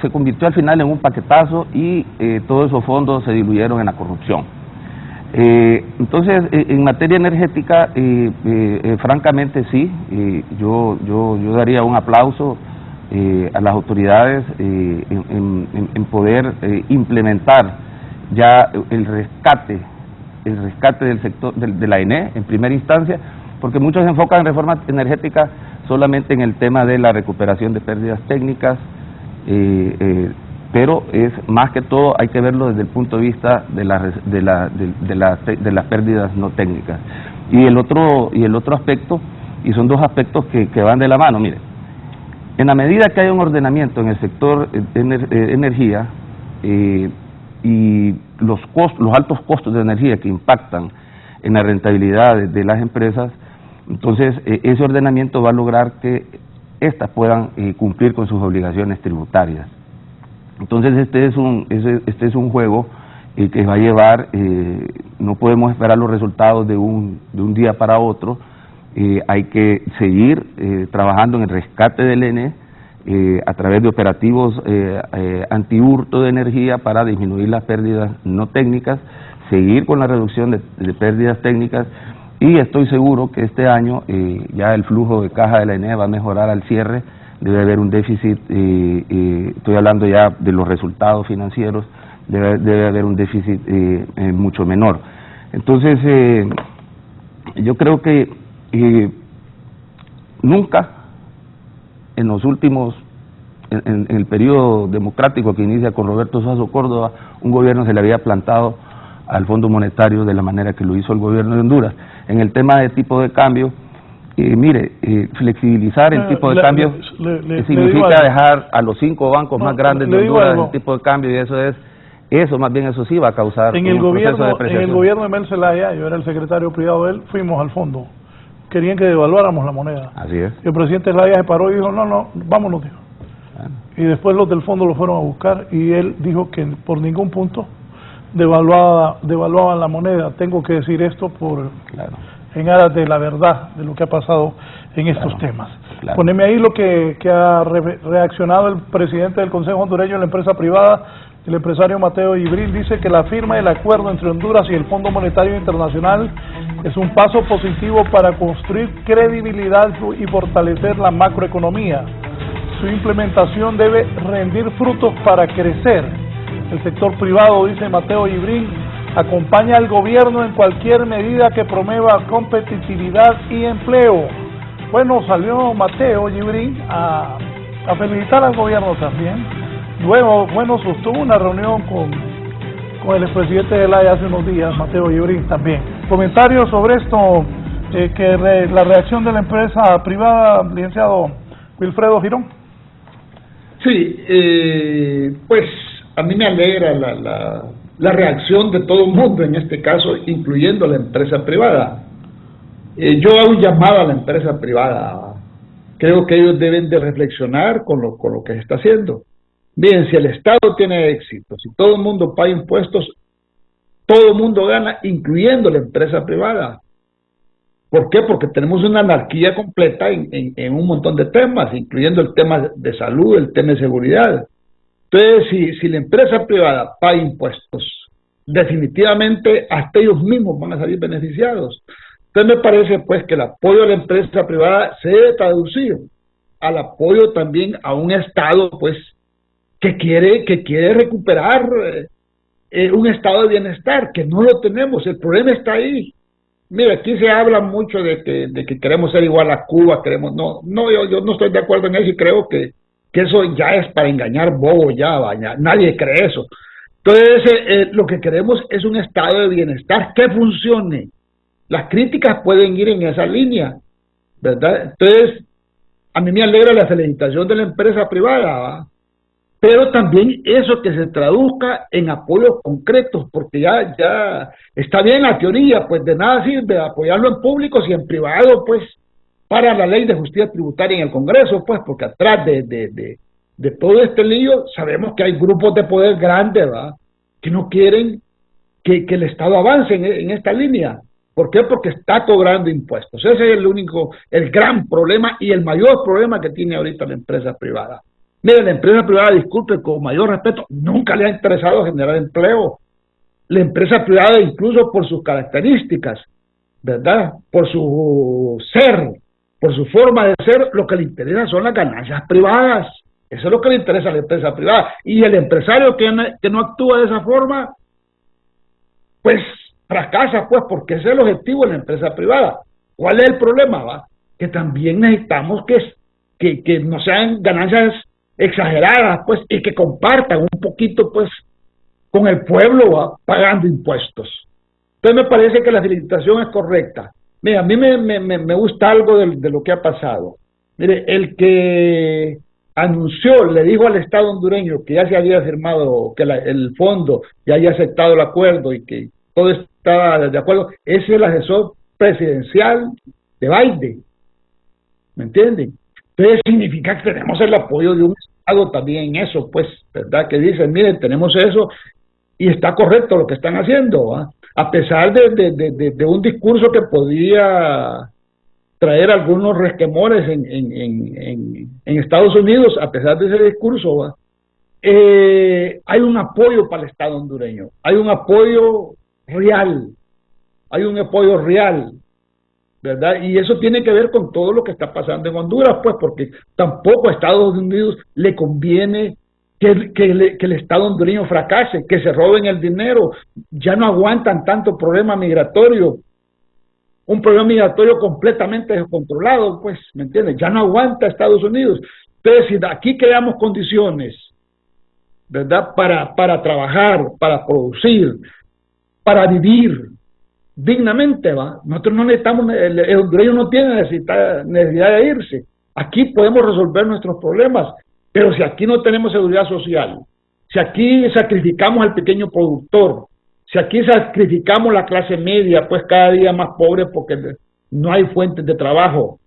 se convirtió al final en un paquetazo, y todos esos fondos se diluyeron en la corrupción. Entonces, en materia energética, francamente sí, yo daría un aplauso a las autoridades en poder implementar ya el rescate del sector de la ENE en primera instancia, porque muchos se enfocan en reforma energética solamente en el tema de la recuperación de pérdidas técnicas, pero es más que todo hay que verlo desde el punto de vista de las pérdidas no técnicas. Y el otro aspecto, y son dos aspectos que van de la mano, mire, en la medida que hay un ordenamiento en el sector energía y los altos costos de energía que impactan en la rentabilidad de las empresas, entonces ese ordenamiento va a lograr que éstas puedan cumplir con sus obligaciones tributarias. Entonces este es un juego que va a llevar, no podemos esperar los resultados de un día para otro, hay que seguir trabajando en el rescate del ENE a través de operativos antihurto de energía para disminuir las pérdidas no técnicas, seguir con la reducción de pérdidas técnicas, y estoy seguro que este año ya el flujo de caja de la ENE va a mejorar al cierre. Debe haber un déficit, estoy hablando ya de los resultados financieros, debe haber un déficit mucho menor. Entonces, yo creo que nunca en los últimos, en el periodo democrático que inicia con Roberto Suazo Córdoba, un gobierno se le había plantado al Fondo Monetario de la manera que lo hizo el gobierno de Honduras. En el tema de tipo de cambio, flexibilizar el tipo de cambio significa dejar a los 5 bancos más grandes de Honduras el tipo de cambio, y eso más bien sí va a causar un proceso de depreciación. En el gobierno de Mel Zelaya, yo era el secretario privado de él, fuimos al fondo, querían que devaluáramos la moneda. Así es. Y el presidente Zelaya se paró y dijo, no, vámonos, dijo. Y después los del fondo lo fueron a buscar, y él dijo que por ningún punto devaluaban la moneda. Tengo que decir esto en aras de la verdad de lo que ha pasado en estos temas. Poneme ahí lo que ha reaccionado el presidente del Consejo Hondureño de la Empresa Privada, el empresario Mateo Yibrín. Dice que la firma del acuerdo entre Honduras y el Fondo Monetario Internacional es un paso positivo para construir credibilidad y fortalecer la macroeconomía. Su implementación debe rendir frutos para crecer. El sector privado, dice Mateo Yibrín, acompaña al gobierno en cualquier medida que promueva competitividad y empleo. Bueno, salió Mateo Yibrín a felicitar al gobierno también. Luego, sostuvo una reunión con el expresidente de Zelaya hace unos días, Mateo Yibrín también. Comentarios sobre esto, la reacción de la empresa privada, licenciado Wilfredo Girón. Sí, pues a mí me alegra la reacción de todo el mundo, en este caso, incluyendo la empresa privada. Yo hago un llamado a la empresa privada. Creo que ellos deben de reflexionar con lo que se está haciendo. Bien, si el Estado tiene éxito, si todo el mundo paga impuestos, todo el mundo gana, incluyendo la empresa privada. ¿Por qué? Porque tenemos una anarquía completa en un montón de temas, incluyendo el tema de salud, el tema de seguridad. Entonces, si la empresa privada paga impuestos, definitivamente hasta ellos mismos van a salir beneficiados. Entonces me parece pues que el apoyo a la empresa privada se debe traducir al apoyo también a un Estado pues que quiere recuperar un estado de bienestar, que no lo tenemos. El problema está ahí. mire, aquí se habla mucho de que queremos ser igual a Cuba, yo no estoy de acuerdo en eso y creo que eso ya es para engañar bobos, nadie cree eso. Entonces, lo que queremos es un estado de bienestar que funcione. Las críticas pueden ir en esa línea, ¿verdad? Entonces, a mí me alegra la felicitación de la empresa privada, ¿va? Pero también eso que se traduzca en apoyos concretos, porque ya está bien la teoría, pues de nada sirve apoyarlo en público si en privado, pues, para la ley de justicia tributaria en el Congreso, pues, porque atrás de todo este lío sabemos que hay grupos de poder grandes, ¿va? Que no quieren que el Estado avance en esta línea. ¿Por qué? Porque está cobrando impuestos. Ese es el gran problema y el mayor problema que tiene ahorita la empresa privada. Mire, la empresa privada, disculpe, con mayor respeto, nunca le ha interesado generar empleo. La empresa privada, incluso por sus características, ¿verdad? Por su ser, por su forma de ser, lo que le interesa son las ganancias privadas. Eso es lo que le interesa a la empresa privada. Y el empresario que no actúa de esa forma, pues fracasa, pues, porque ese es el objetivo de la empresa privada. ¿Cuál es el problema, va? Que también necesitamos que no sean ganancias exageradas, pues, y que compartan un poquito, pues, con el pueblo, ¿va? Pagando impuestos. Entonces me parece que la felicitación es correcta. Mira, a mí me gusta algo de lo que ha pasado. Mire, el que anunció, le dijo al Estado hondureño que ya se había firmado, que el fondo ya había aceptado el acuerdo y que todo estaba de acuerdo, ese es el asesor presidencial de Biden. ¿Me entienden? Entonces significa que tenemos el apoyo de un Estado también en eso, pues, ¿verdad? Que dicen, miren, tenemos eso y está correcto lo que están haciendo, ¿va? A pesar de un discurso que podía traer algunos resquemores en Estados Unidos, a pesar de ese discurso, ¿va? Hay un apoyo para el Estado hondureño, hay un apoyo real, ¿verdad? Y eso tiene que ver con todo lo que está pasando en Honduras, pues, porque tampoco a Estados Unidos le conviene que el Estado hondureño fracase, que se roben el dinero. Ya no aguantan tanto problema migratorio, un problema migratorio completamente descontrolado, pues, ¿me entiendes? Ya no aguanta Estados Unidos. Entonces, si aquí creamos condiciones, ¿verdad?, para trabajar, para producir, para vivir dignamente, ¿va? Nosotros no necesitamos, el hondureño no tiene necesidad de irse. Aquí podemos resolver nuestros problemas, pero si aquí no tenemos seguridad social, si aquí sacrificamos al pequeño productor, si aquí sacrificamos la clase media, pues cada día más pobre porque no hay fuentes de trabajo,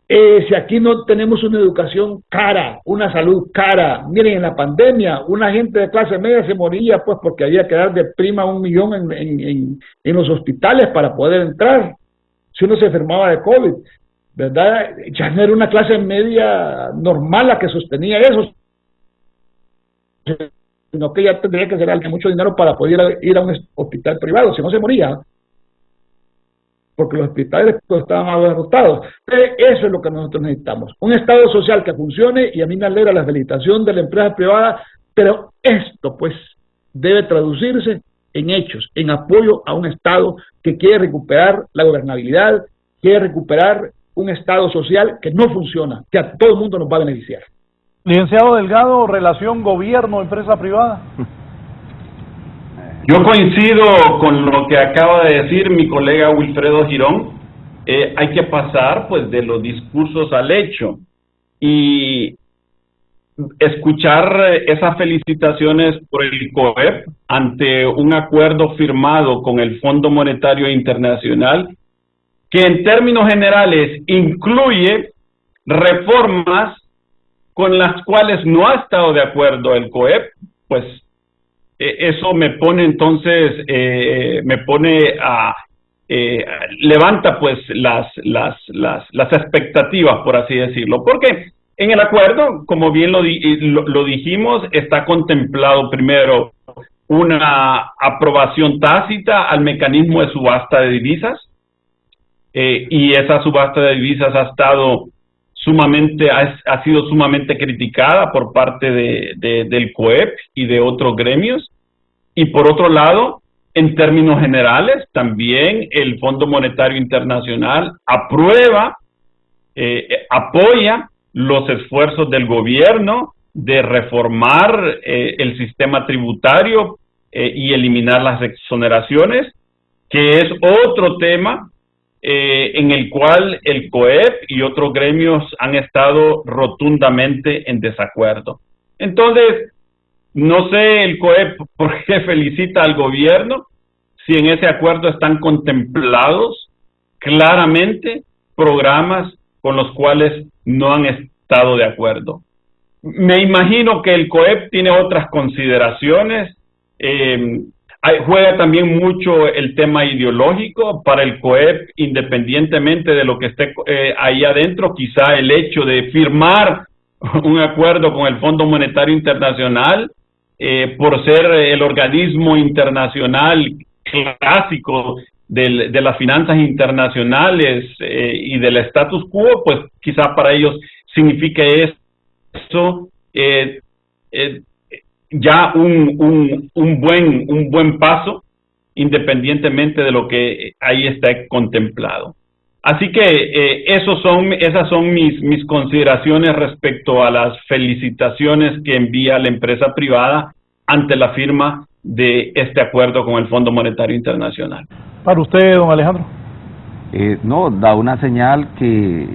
si aquí no tenemos una educación cara, una salud cara, miren, en la pandemia, una gente de clase media se moría pues porque había que dar de prima 1 millón en los hospitales para poder entrar, si uno se enfermaba de COVID, ¿verdad? Ya no era una clase media normal la que sostenía eso, sino que ya tendría que ser alguien de mucho dinero para poder ir a un hospital privado, si no se moría, porque los hospitales estaban abarrotados. Eso es lo que nosotros necesitamos, un Estado social que funcione, y a mí me alegra la felicitación de la empresa privada, pero esto pues debe traducirse en hechos, en apoyo a un Estado que quiere recuperar la gobernabilidad, quiere recuperar un Estado social que no funciona, que a todo el mundo nos va a beneficiar. Licenciado Delgado, relación gobierno-empresa privada. Yo coincido con lo que acaba de decir mi colega Wilfredo Girón. Hay que pasar pues de los discursos al hecho y escuchar esas felicitaciones por el COEP ante un acuerdo firmado con el Fondo Monetario Internacional que en términos generales incluye reformas con las cuales no ha estado de acuerdo el COEP, pues eso me pone entonces, levanta pues las expectativas, por así decirlo, porque en el acuerdo, como bien lo dijimos, está contemplado primero una aprobación tácita al mecanismo de subasta de divisas, y esa subasta de divisas ha sido sumamente criticada por parte del COEP y de otros gremios. Y por otro lado, en términos generales, también el Fondo Monetario Internacional apoya los esfuerzos del gobierno de reformar el sistema tributario y eliminar las exoneraciones, que es otro tema en el cual el COEP y otros gremios han estado rotundamente en desacuerdo. Entonces, no sé el COEP por qué felicita al gobierno si en ese acuerdo están contemplados claramente programas con los cuales no han estado de acuerdo. Me imagino que el COEP tiene otras consideraciones. Juega también mucho el tema ideológico para el COEP, independientemente de lo que esté ahí adentro. Quizá el hecho de firmar un acuerdo con el Fondo Monetario Internacional, por ser el organismo internacional clásico de las finanzas internacionales y del status quo, pues quizá para ellos signifique eso ya un buen paso, independientemente de lo que ahí está contemplado. Así que esas son mis consideraciones respecto a las felicitaciones que envía la empresa privada ante la firma de este acuerdo con el Fondo Monetario Internacional. Para usted, don Alejandro. No, da una señal que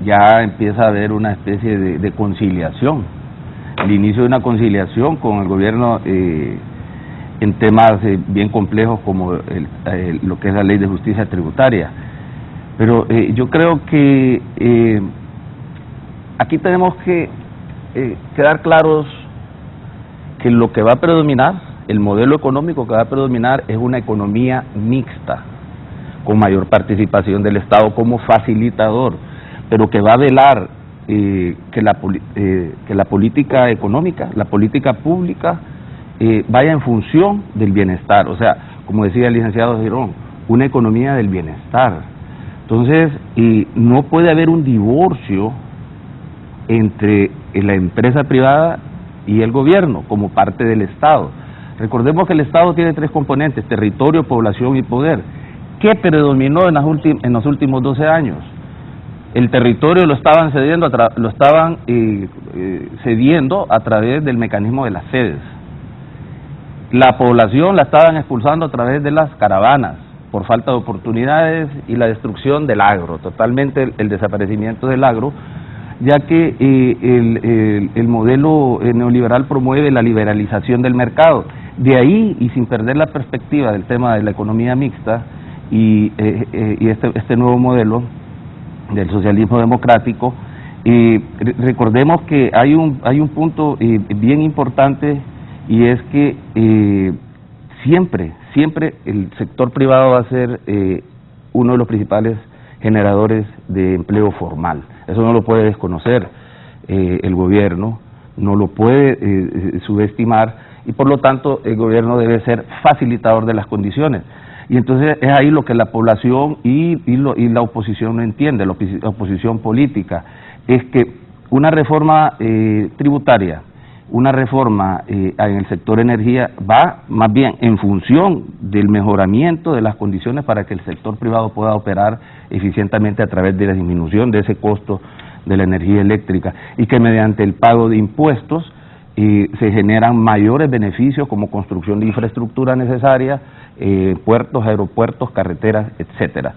ya empieza a haber una especie de conciliación, el inicio de una conciliación con el gobierno en temas bien complejos como lo que es la Ley de Justicia Tributaria. Pero yo creo que aquí tenemos que quedar claros que lo que va a predominar, el modelo económico que va a predominar es una economía mixta, con mayor participación del Estado como facilitador, pero que va a velar que la política económica, la política pública vaya en función del bienestar, o sea, como decía el licenciado Girón, una economía del bienestar. Entonces, no puede haber un divorcio entre la empresa privada y el gobierno como parte del Estado. Recordemos que el Estado tiene tres componentes: territorio, población y poder. ¿Qué predominó en los últimos 12 años? El territorio lo estaban cediendo a través del mecanismo de las sedes. La población la estaban expulsando a través de las caravanas, por falta de oportunidades y la destrucción del agro, totalmente el desaparecimiento del agro, ya que el modelo neoliberal promueve la liberalización del mercado. De ahí, y sin perder la perspectiva del tema de la economía mixta y este nuevo modelo del socialismo democrático, recordemos que hay un punto bien importante, y es que siempre el sector privado va a ser uno de los principales generadores de empleo formal. Eso no lo puede desconocer el gobierno, no lo puede subestimar, y por lo tanto el gobierno debe ser facilitador de las condiciones. Y entonces es ahí lo que la población y la oposición no entiende, la oposición política, es que una reforma tributaria, una reforma en el sector energía va más bien en función del mejoramiento de las condiciones para que el sector privado pueda operar eficientemente a través de la disminución de ese costo de la energía eléctrica, y que mediante el pago de impuestos se generan mayores beneficios como construcción de infraestructura necesaria, puertos, aeropuertos, carreteras, etcétera.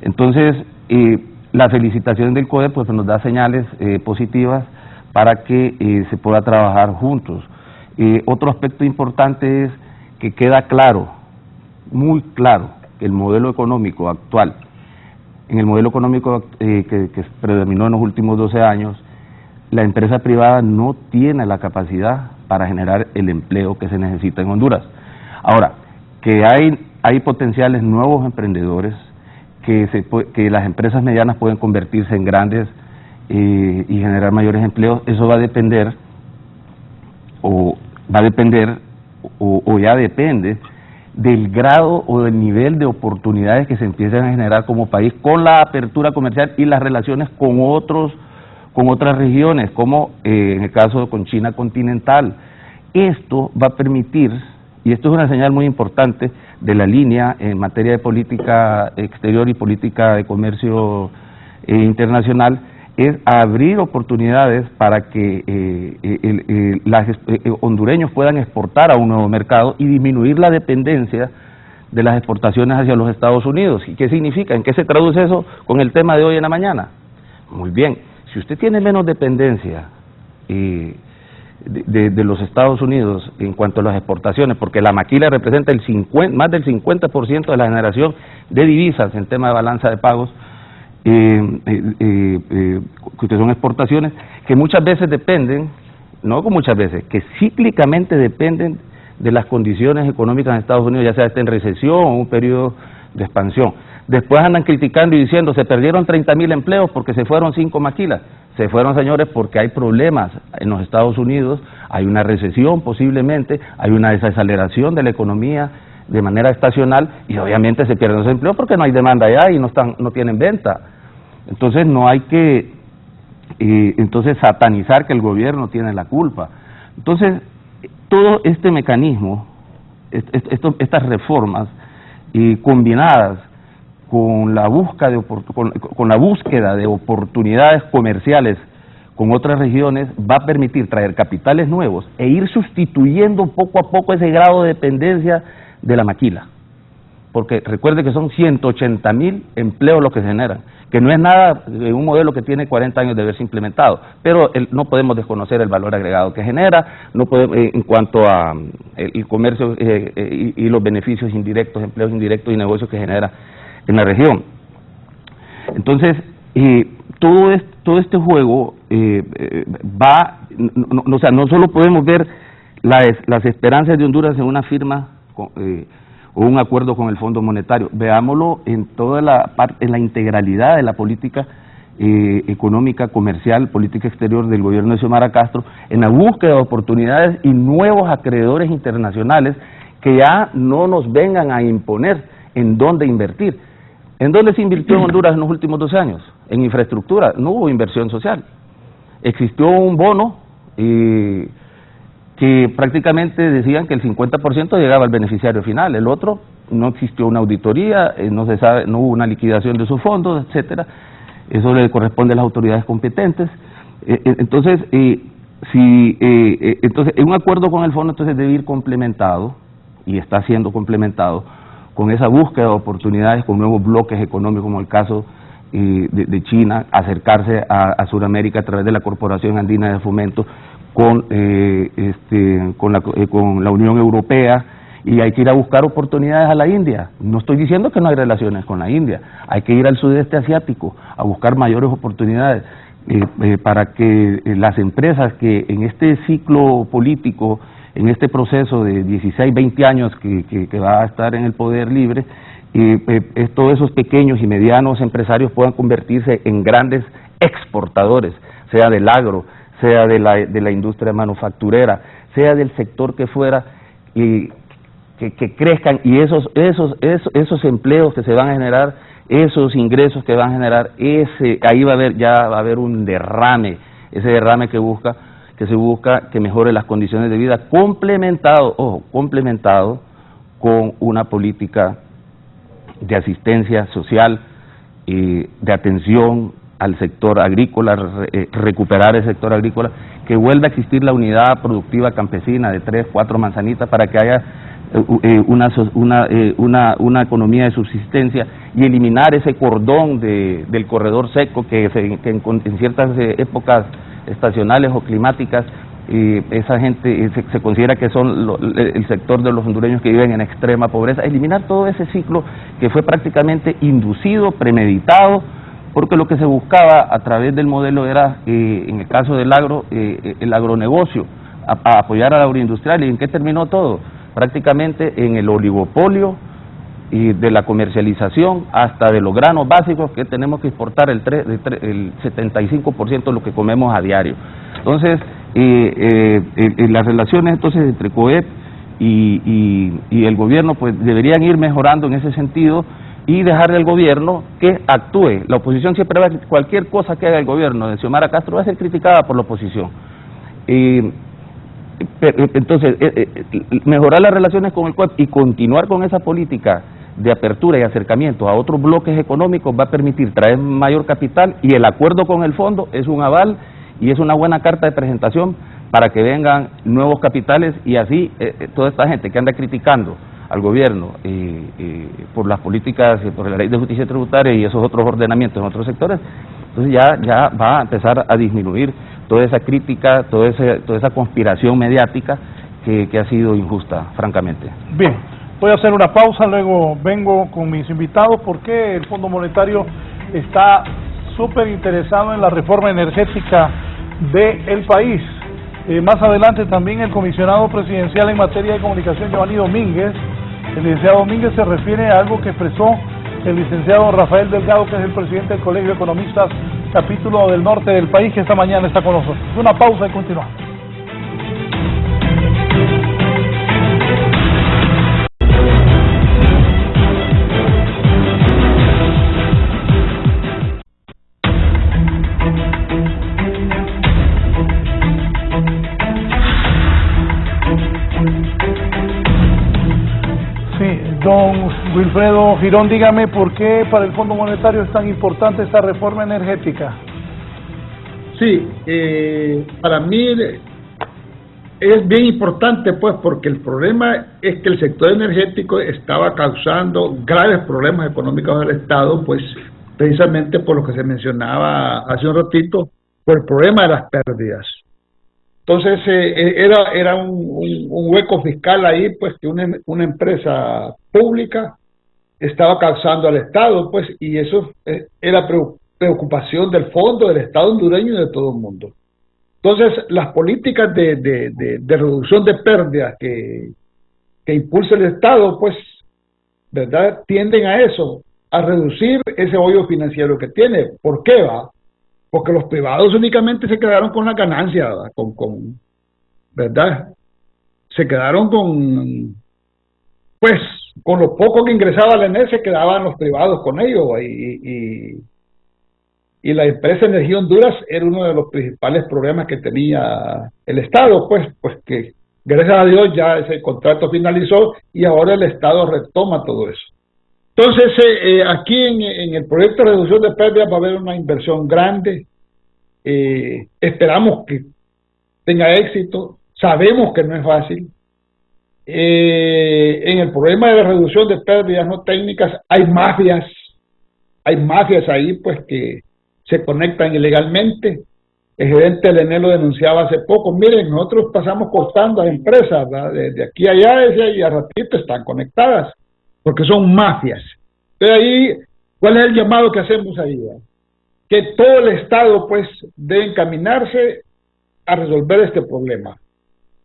Entonces, la felicitación del COEP pues nos da señales positivas para que se pueda trabajar juntos. Otro aspecto importante es que queda claro, muy claro, que el modelo económico actual, en el modelo económico que predominó en los últimos 12 años, la empresa privada no tiene la capacidad para generar el empleo que se necesita en Honduras. Ahora, que hay potenciales nuevos emprendedores, que las empresas medianas pueden convertirse en grandes y generar mayores empleos, eso va a depender o ya depende del grado o del nivel de oportunidades que se empiezan a generar como país con la apertura comercial y las relaciones con otras regiones, como en el caso con China continental. Esto va a permitir y esto es una señal muy importante de la línea en materia de política exterior y política de comercio internacional, es abrir oportunidades para que hondureños puedan exportar a un nuevo mercado y disminuir la dependencia de las exportaciones hacia los Estados Unidos. ¿Y qué significa? ¿En qué se traduce eso con el tema de hoy en la mañana? Muy bien, si usted tiene menos dependencia de los Estados Unidos en cuanto a las exportaciones, porque la maquila representa más del 50% de la generación de divisas en tema de balanza de pagos, que son exportaciones, que muchas veces dependen, no muchas veces, que cíclicamente dependen de las condiciones económicas en Estados Unidos, ya sea esté en recesión o un periodo de expansión. Después andan criticando y diciendo, se perdieron 30,000 empleos porque se fueron 5 maquilas. Se fueron, señores, porque hay problemas en los Estados Unidos, hay una recesión posiblemente, hay una desaceleración de la economía de manera estacional y obviamente se pierden los empleos porque no hay demanda allá y no tienen venta. Entonces no hay que satanizar que el gobierno tiene la culpa. Entonces, todo este mecanismo, estas reformas combinadas con la búsqueda de oportunidades comerciales con otras regiones, va a permitir traer capitales nuevos e ir sustituyendo poco a poco ese grado de dependencia de la maquila. Porque recuerde que son 180,000 empleos los que se generan, que no es nada de un modelo que tiene 40 años de haberse implementado, pero no podemos desconocer el valor agregado que genera, no podemos, en cuanto a el comercio y los beneficios indirectos, empleos indirectos y negocios que genera en la región. Entonces, todo este juego no solo podemos ver las esperanzas de Honduras en una firma o un acuerdo con el Fondo Monetario, veámoslo en toda en la integralidad de la política económica, comercial, política exterior del gobierno de Xiomara Castro, en la búsqueda de oportunidades y nuevos acreedores internacionales que ya no nos vengan a imponer en dónde invertir. ¿En dónde se invirtió en Honduras en los últimos 12 años? En infraestructura, no hubo inversión social. Existió un bono que prácticamente decían que el 50% llegaba al beneficiario final, el otro no existió una auditoría, no se sabe, no hubo una liquidación de sus fondos, etcétera. Eso le corresponde a las autoridades competentes. Entonces, un acuerdo con el fondo entonces debe ir complementado, y está siendo complementado, con esa búsqueda de oportunidades, con nuevos bloques económicos, como el caso de China, acercarse a Sudamérica a través de la Corporación Andina de Fomento, con la Unión Europea, y hay que ir a buscar oportunidades a la India. No estoy diciendo que no hay relaciones con la India, hay que ir al sudeste asiático a buscar mayores oportunidades para que las empresas que en este ciclo político, en este proceso de 16, 20 años que va a estar en el poder libre, todos esos pequeños y medianos empresarios puedan convertirse en grandes exportadores, sea del agro, sea de la industria manufacturera, sea del sector que fuera, que crezcan, y esos empleos que se van a generar, esos ingresos que van a generar, ahí va a haber un derrame, ese derrame que se busca que mejore las condiciones de vida, complementado con una política de asistencia social, de atención al sector agrícola, recuperar el sector agrícola, que vuelva a existir la unidad productiva campesina de 3, 4 manzanitas para que haya una economía de subsistencia, y eliminar ese cordón del corredor seco que en ciertas épocas estacionales o climáticas esa gente se considera que son el sector de los hondureños que viven en extrema pobreza. Eliminar todo ese ciclo que fue prácticamente inducido, premeditado, porque lo que se buscaba a través del modelo era, en el caso del agro, el agronegocio, apoyar al agroindustrial. ¿Y en qué terminó todo? Prácticamente en el oligopolio y de la comercialización hasta de los granos básicos, que tenemos que exportar el 75% de lo que comemos a diario. Entonces, las relaciones entonces entre COEP y el gobierno pues deberían ir mejorando en ese sentido, y dejarle al gobierno que actúe. La oposición siempre va a, cualquier cosa que haga el gobierno de Xiomara Castro va a ser criticada por la oposición. Entonces, mejorar las relaciones con el COEP y continuar con esa política de apertura y acercamiento a otros bloques económicos va a permitir traer mayor capital, y el acuerdo con el fondo es un aval y es una buena carta de presentación para que vengan nuevos capitales, y así toda esta gente que anda criticando al gobierno por las políticas, por la ley de justicia tributaria y esos otros ordenamientos en otros sectores, entonces ya va a empezar a disminuir toda esa crítica, toda esa conspiración mediática que ha sido injusta, francamente. Bien, voy a hacer una pausa, luego vengo con mis invitados, porque el Fondo Monetario está súper interesado en la reforma energética del país. Más adelante también el comisionado presidencial en materia de comunicación, Giovanni Domínguez, el licenciado Domínguez, se refiere a algo que expresó el licenciado Rafael Delgado, que es el presidente del Colegio de Economistas, capítulo del norte del país, que esta mañana está con nosotros. Una pausa y continuamos. Don Wilfredo Girón, dígame por qué para el Fondo Monetario es tan importante esta reforma energética. Sí, para mí es bien importante, pues, porque el problema es que el sector energético estaba causando graves problemas económicos del Estado, pues, precisamente por lo que se mencionaba hace un ratito, por el problema de las pérdidas. Entonces, era un hueco fiscal ahí, pues, que una empresa pública estaba causando al Estado, pues, y eso era preocupación del fondo, del Estado hondureño y de todo el mundo. Entonces, las políticas de reducción de pérdidas que impulsa el Estado, pues, ¿verdad?, tienden a eso, a reducir ese hoyo financiero que tiene. ¿Por qué va? Porque los privados únicamente se quedaron con la ganancia, ¿verdad? Se quedaron con lo poco que ingresaba la ENE, se quedaban los privados con ello, y la empresa Energía Honduras era uno de los principales problemas que tenía el Estado, pues que gracias a Dios ya ese contrato finalizó y ahora el Estado retoma todo eso. Entonces, aquí en el proyecto de reducción de pérdidas va a haber una inversión grande. Esperamos que tenga éxito. Sabemos que no es fácil. En el problema de la reducción de pérdidas no técnicas hay mafias ahí, pues, que se conectan ilegalmente. El gerente del ENE lo denunciaba hace poco. Miren, nosotros pasamos cortando a empresas, ¿verdad?, de aquí a allá, y a ratito están conectadas, porque son mafias. Entonces ahí, ¿cuál es el llamado que hacemos ahí? Que todo el Estado, pues, debe encaminarse a resolver este problema.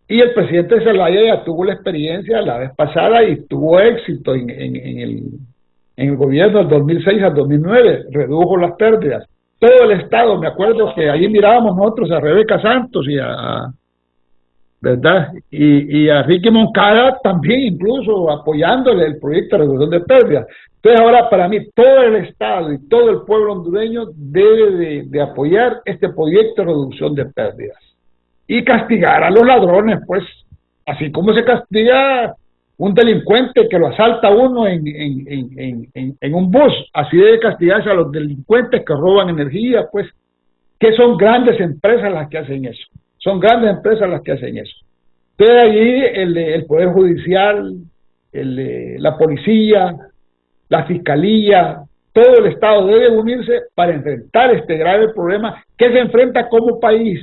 Y el presidente Zelaya ya tuvo la experiencia la vez pasada y tuvo éxito en el gobierno del 2006 al 2009, redujo las pérdidas. Todo el Estado, me acuerdo que ahí mirábamos nosotros a Rebeca Santos y ¿verdad? Y a Ricky Moncada también, incluso apoyándole el proyecto de reducción de pérdidas. Entonces ahora, para mí, todo el Estado y todo el pueblo hondureño debe de apoyar este proyecto de reducción de pérdidas y castigar a los ladrones, pues, así como se castiga un delincuente que lo asalta a uno en un bus, así debe castigarse a los delincuentes que roban energía, pues, que son grandes empresas las que hacen eso. Son grandes empresas las que hacen eso. Entonces allí el Poder Judicial, la policía, la Fiscalía, todo el Estado debe unirse para enfrentar este grave problema que se enfrenta como país.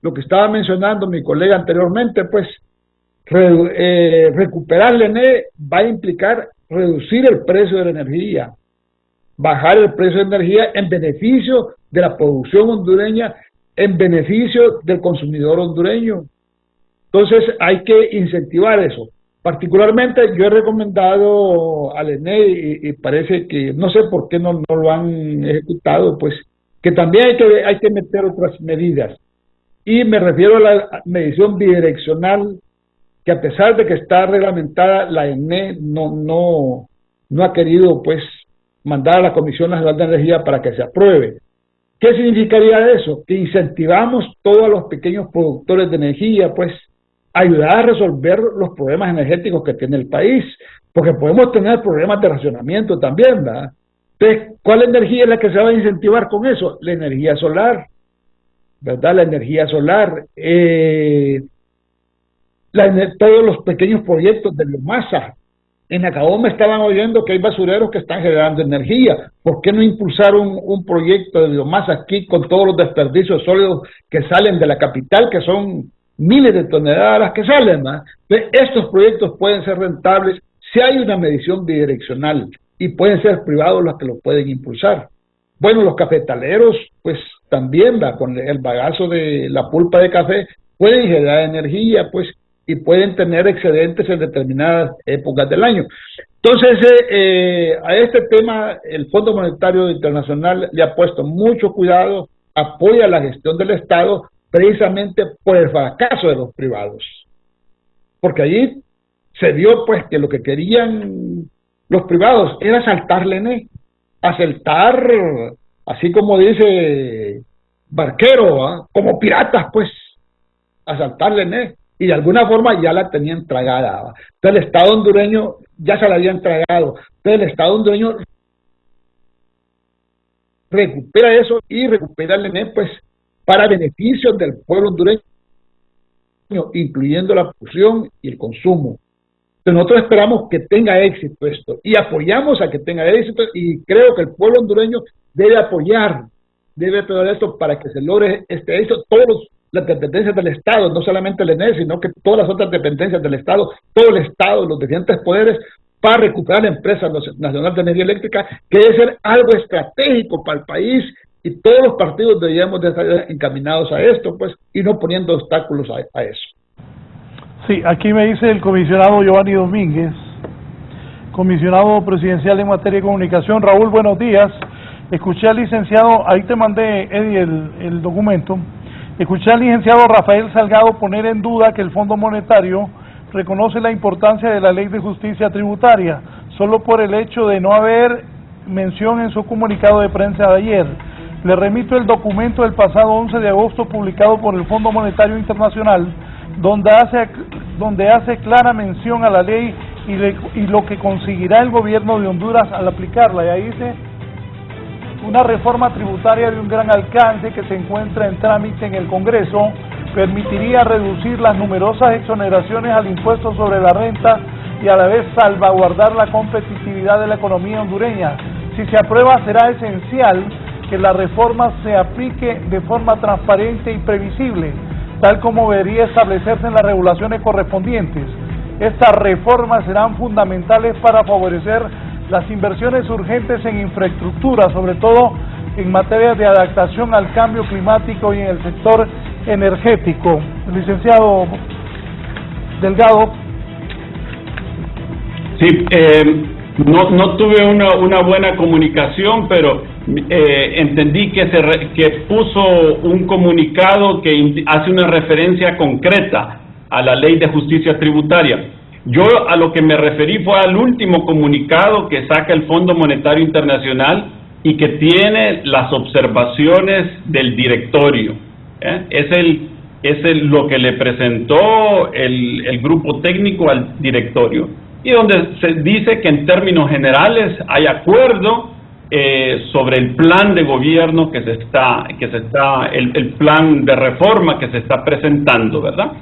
Lo que estaba mencionando mi colega anteriormente, pues, recuperar la ENE va a implicar reducir el precio de la energía, bajar el precio de energía en beneficio de la producción hondureña, en beneficio del consumidor hondureño. Entonces hay que incentivar eso. Particularmente yo he recomendado al ENE y parece que, no sé por qué no lo han ejecutado, pues, que también hay que meter otras medidas. Y me refiero a la medición bidireccional, que a pesar de que está reglamentada, la ENE no ha querido, pues, mandar a la Comisión Nacional de Energía para que se apruebe. ¿Qué significaría eso? Que incentivamos todos los pequeños productores de energía, pues, a ayudar a resolver los problemas energéticos que tiene el país, porque podemos tener problemas de racionamiento también, ¿verdad? Entonces, ¿cuál energía es la que se va a incentivar con eso? La energía solar, ¿verdad? La energía solar, todos los pequeños proyectos de biomasa. En Acabó me estaban oyendo que hay basureros que están generando energía. ¿Por qué no impulsar un proyecto de biomasa aquí con todos los desperdicios sólidos que salen de la capital, que son miles de toneladas que salen, ¿no? Estos proyectos pueden ser rentables si hay una medición bidireccional y pueden ser privados los que lo pueden impulsar. Bueno, los cafetaleros, pues también, ¿va? Con el bagazo de la pulpa de café, pueden generar energía, pues, y pueden tener excedentes en determinadas épocas del año. Entonces, a este tema, el Fondo Monetario Internacional le ha puesto mucho cuidado, apoya la gestión del Estado, precisamente por el fracaso de los privados. Porque allí se vio, pues, que lo que querían los privados era asaltar la ENE, asaltar, así como dice Barquero, ¿eh? Como piratas, pues, asaltar la ENE. Y de alguna forma ya la tenían tragada. Entonces el Estado hondureño ya se la habían tragado. Entonces el Estado hondureño recupera eso y recupera el ENE, pues, para beneficios del pueblo hondureño, incluyendo la producción y el consumo. Entonces nosotros esperamos que tenga éxito esto y apoyamos a que tenga éxito, y creo que el pueblo hondureño debe apoyar esto para que se logre este éxito. Las dependencias del Estado, no solamente el ENE, sino que todas las otras dependencias del Estado, todo el Estado, los diferentes poderes, para recuperar la empresa nacional de energía eléctrica, que debe ser algo estratégico para el país, y todos los partidos deberíamos de estar encaminados a esto, pues, y no poniendo obstáculos a eso. Sí, aquí me dice el comisionado Giovanni Domínguez, comisionado presidencial en materia de comunicación. Raúl, buenos días. Escuché al licenciado, ahí te mandé, Eddie, el documento. Escuché al licenciado Rafael Salgado poner en duda que el Fondo Monetario reconoce la importancia de la Ley de Justicia Tributaria, solo por el hecho de no haber mención en su comunicado de prensa de ayer. Le remito el documento del pasado 11 de agosto publicado por el Fondo Monetario Internacional, donde hace clara mención a la ley y lo que conseguirá el gobierno de Honduras al aplicarla. Y ahí dice: una reforma tributaria de un gran alcance que se encuentra en trámite en el Congreso permitiría reducir las numerosas exoneraciones al impuesto sobre la renta y a la vez salvaguardar la competitividad de la economía hondureña. Si se aprueba, será esencial que la reforma se aplique de forma transparente y previsible, tal como debería establecerse en las regulaciones correspondientes. Estas reformas serán fundamentales para favorecer las inversiones urgentes en infraestructura, sobre todo en materia de adaptación al cambio climático y en el sector energético. Licenciado Delgado. Sí, no tuve una buena comunicación, pero entendí que puso un comunicado que hace una referencia concreta a la Ley de Justicia Tributaria. Yo a lo que me referí fue al último comunicado que saca el Fondo Monetario Internacional y que tiene las observaciones del directorio. Es lo que le presentó el grupo técnico al directorio, y donde se dice que en términos generales hay acuerdo sobre el plan de gobierno el plan de reforma que se está presentando, ¿verdad?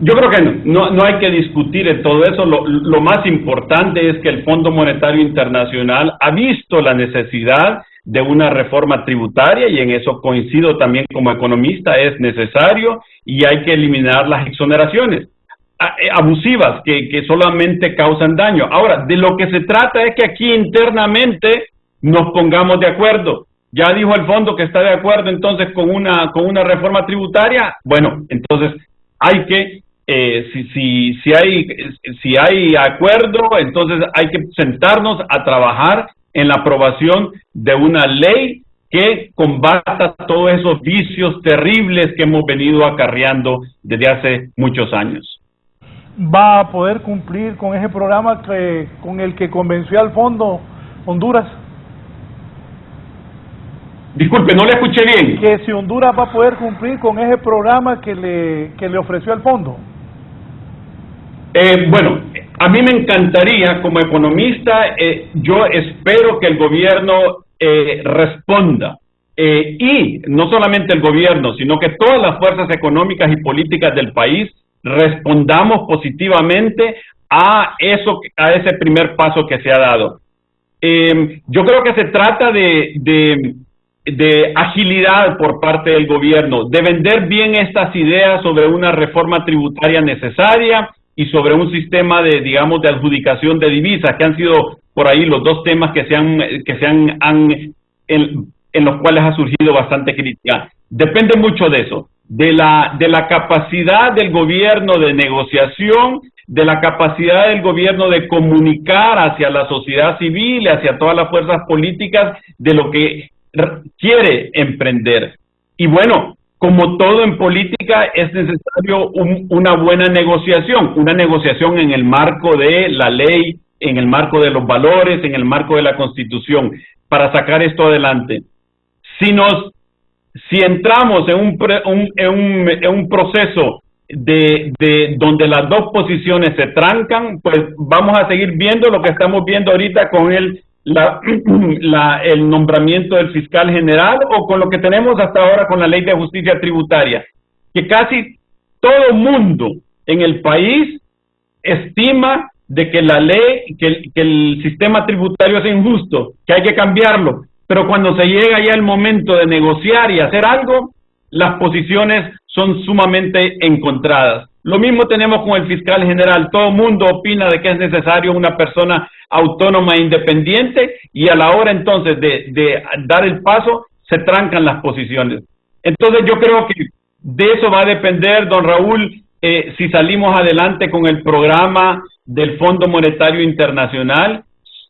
Yo creo que no hay que discutir en todo eso. Lo más importante es que el Fondo Monetario Internacional ha visto la necesidad de una reforma tributaria, y en eso coincido también como economista, es necesario, y hay que eliminar las exoneraciones abusivas que solamente causan daño. Ahora, de lo que se trata es que aquí internamente nos pongamos de acuerdo. Ya dijo el fondo que está de acuerdo entonces con una reforma tributaria. Bueno, entonces hay que si hay acuerdo, entonces hay que sentarnos a trabajar en la aprobación de una ley que combata todos esos vicios terribles que hemos venido acarreando desde hace muchos años. ¿Va a poder cumplir con ese programa con el que convenció al fondo Honduras? Disculpe, no le escuché bien. Que si Honduras va a poder cumplir con ese programa que le ofreció el fondo. Bueno, a mí me encantaría, como economista, yo espero que el gobierno responda. Y no solamente el gobierno, sino que todas las fuerzas económicas y políticas del país respondamos positivamente a ese primer paso que se ha dado. Yo creo que se trata de agilidad por parte del gobierno, de vender bien estas ideas sobre una reforma tributaria necesaria y sobre un sistema de, digamos, de adjudicación de divisas, que han sido por ahí los dos temas en los cuales ha surgido bastante crítica. Depende mucho de eso, de la capacidad del gobierno de negociación, de la capacidad del gobierno de comunicar hacia la sociedad civil, hacia todas las fuerzas políticas, de lo que quiere emprender. Y bueno, como todo en política, es necesario una buena negociación en el marco de la ley, en el marco de los valores, en el marco de la Constitución, para sacar esto adelante. Si entramos en un proceso donde las dos posiciones se trancan, pues vamos a seguir viendo lo que estamos viendo ahorita con el nombramiento del fiscal general, o con lo que tenemos hasta ahora con la ley de justicia tributaria, que casi todo mundo en el país estima de que la ley, que el sistema tributario es injusto, que hay que cambiarlo, pero cuando se llega ya el momento de negociar y hacer algo, las posiciones son sumamente encontradas. Lo mismo tenemos con el fiscal general. Todo el mundo opina de que es necesario una persona autónoma e independiente, y a la hora entonces de dar el paso, se trancan las posiciones. Entonces yo creo que de eso va a depender, don Raúl, si salimos adelante con el programa del Fondo Monetario Internacional,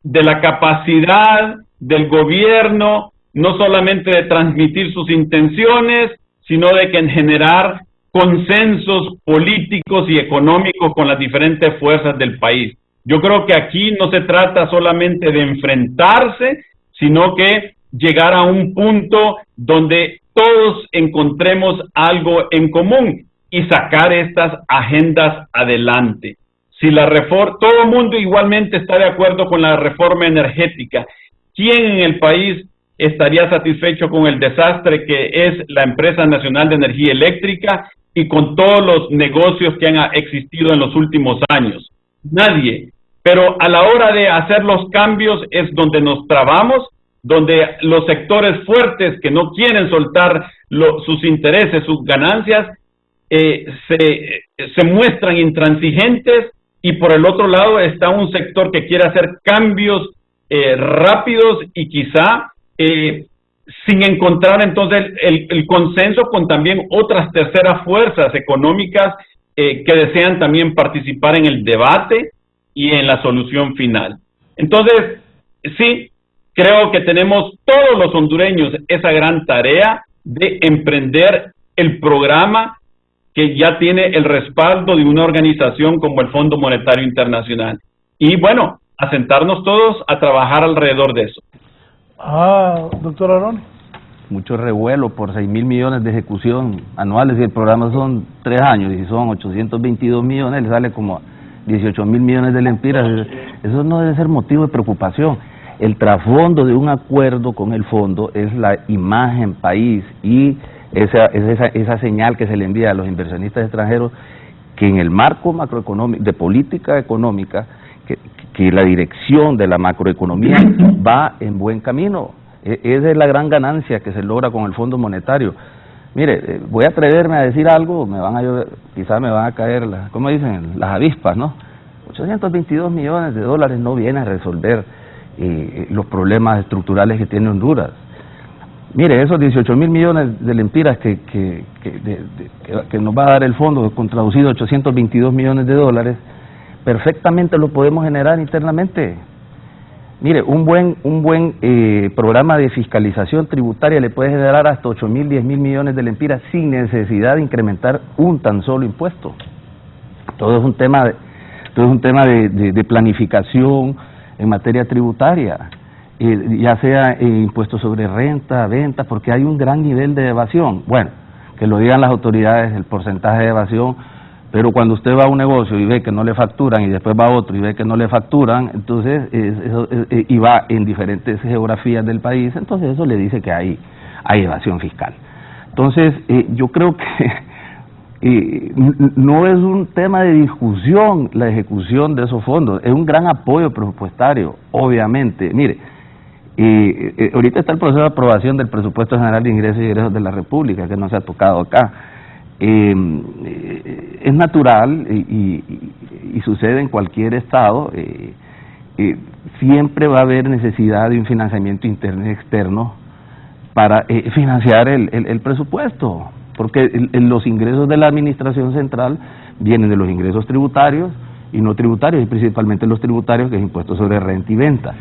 de la capacidad del gobierno, no solamente de transmitir sus intenciones, sino de que en generar consensos políticos y económicos con las diferentes fuerzas del país. Yo creo que aquí no se trata solamente de enfrentarse, sino que llegar a un punto donde todos encontremos algo en común y sacar estas agendas adelante. Si todo el mundo igualmente está de acuerdo con la reforma energética, ¿quién en el país estaría satisfecho con el desastre que es la Empresa Nacional de Energía Eléctrica y con todos los negocios que han existido en los últimos años? Nadie. Pero a la hora de hacer los cambios es donde nos trabamos, donde los sectores fuertes que no quieren soltar sus intereses, sus ganancias, se muestran intransigentes, y por el otro lado está un sector que quiere hacer cambios rápidos y quizá sin encontrar entonces el consenso con también otras terceras fuerzas económicas que desean también participar en el debate y en la solución final. Entonces, sí, creo que tenemos todos los hondureños esa gran tarea de emprender el programa que ya tiene el respaldo de una organización como el Fondo Monetario Internacional. Y bueno, a sentarnos todos a trabajar alrededor de eso. Doctor Arón. Mucho revuelo por 6.000 millones de ejecución anuales, y el programa son 3 años, y si son 822 millones, le sale como 18.000 millones de lempiras. Eso no debe ser motivo de preocupación. El trasfondo de un acuerdo con el fondo es la imagen país y esa señal que se le envía a los inversionistas extranjeros, que en el marco macroeconómico, de política económica, que la dirección de la macroeconomía va en buen camino. Esa es la gran ganancia que se logra con el Fondo Monetario. Mire, voy a atreverme a decir algo, quizás me van a caer, ¿cómo dicen? Las avispas, ¿no? 822 millones de dólares no vienen a resolver los problemas estructurales que tiene Honduras. Mire, esos 18.000 millones de lempiras que nos va a dar el fondo, con traducido 822 millones de dólares, perfectamente lo podemos generar internamente. Mire, un buen programa de fiscalización tributaria le puede generar hasta 8.000, 10.000 millones de lempiras sin necesidad de incrementar un tan solo impuesto. Todo es un tema de planificación en materia tributaria. ya sea impuestos sobre renta, venta, porque hay un gran nivel de evasión. Bueno, que lo digan las autoridades, el porcentaje de evasión, pero cuando usted va a un negocio y ve que no le facturan y después va a otro y ve que no le facturan, entonces y va en diferentes geografías del país, entonces eso le dice que hay evasión fiscal. Entonces, yo creo que no es un tema de discusión la ejecución de esos fondos, es un gran apoyo presupuestario, obviamente. Mire, ahorita está el proceso de aprobación del Presupuesto General de Ingresos y Egresos de la República, que no se ha tocado acá. Es natural y sucede en cualquier estado, siempre va a haber necesidad de un financiamiento interno y externo para financiar el presupuesto, porque los ingresos de la administración central vienen de los ingresos tributarios y no tributarios, y principalmente los tributarios, que es impuestos sobre renta y venta.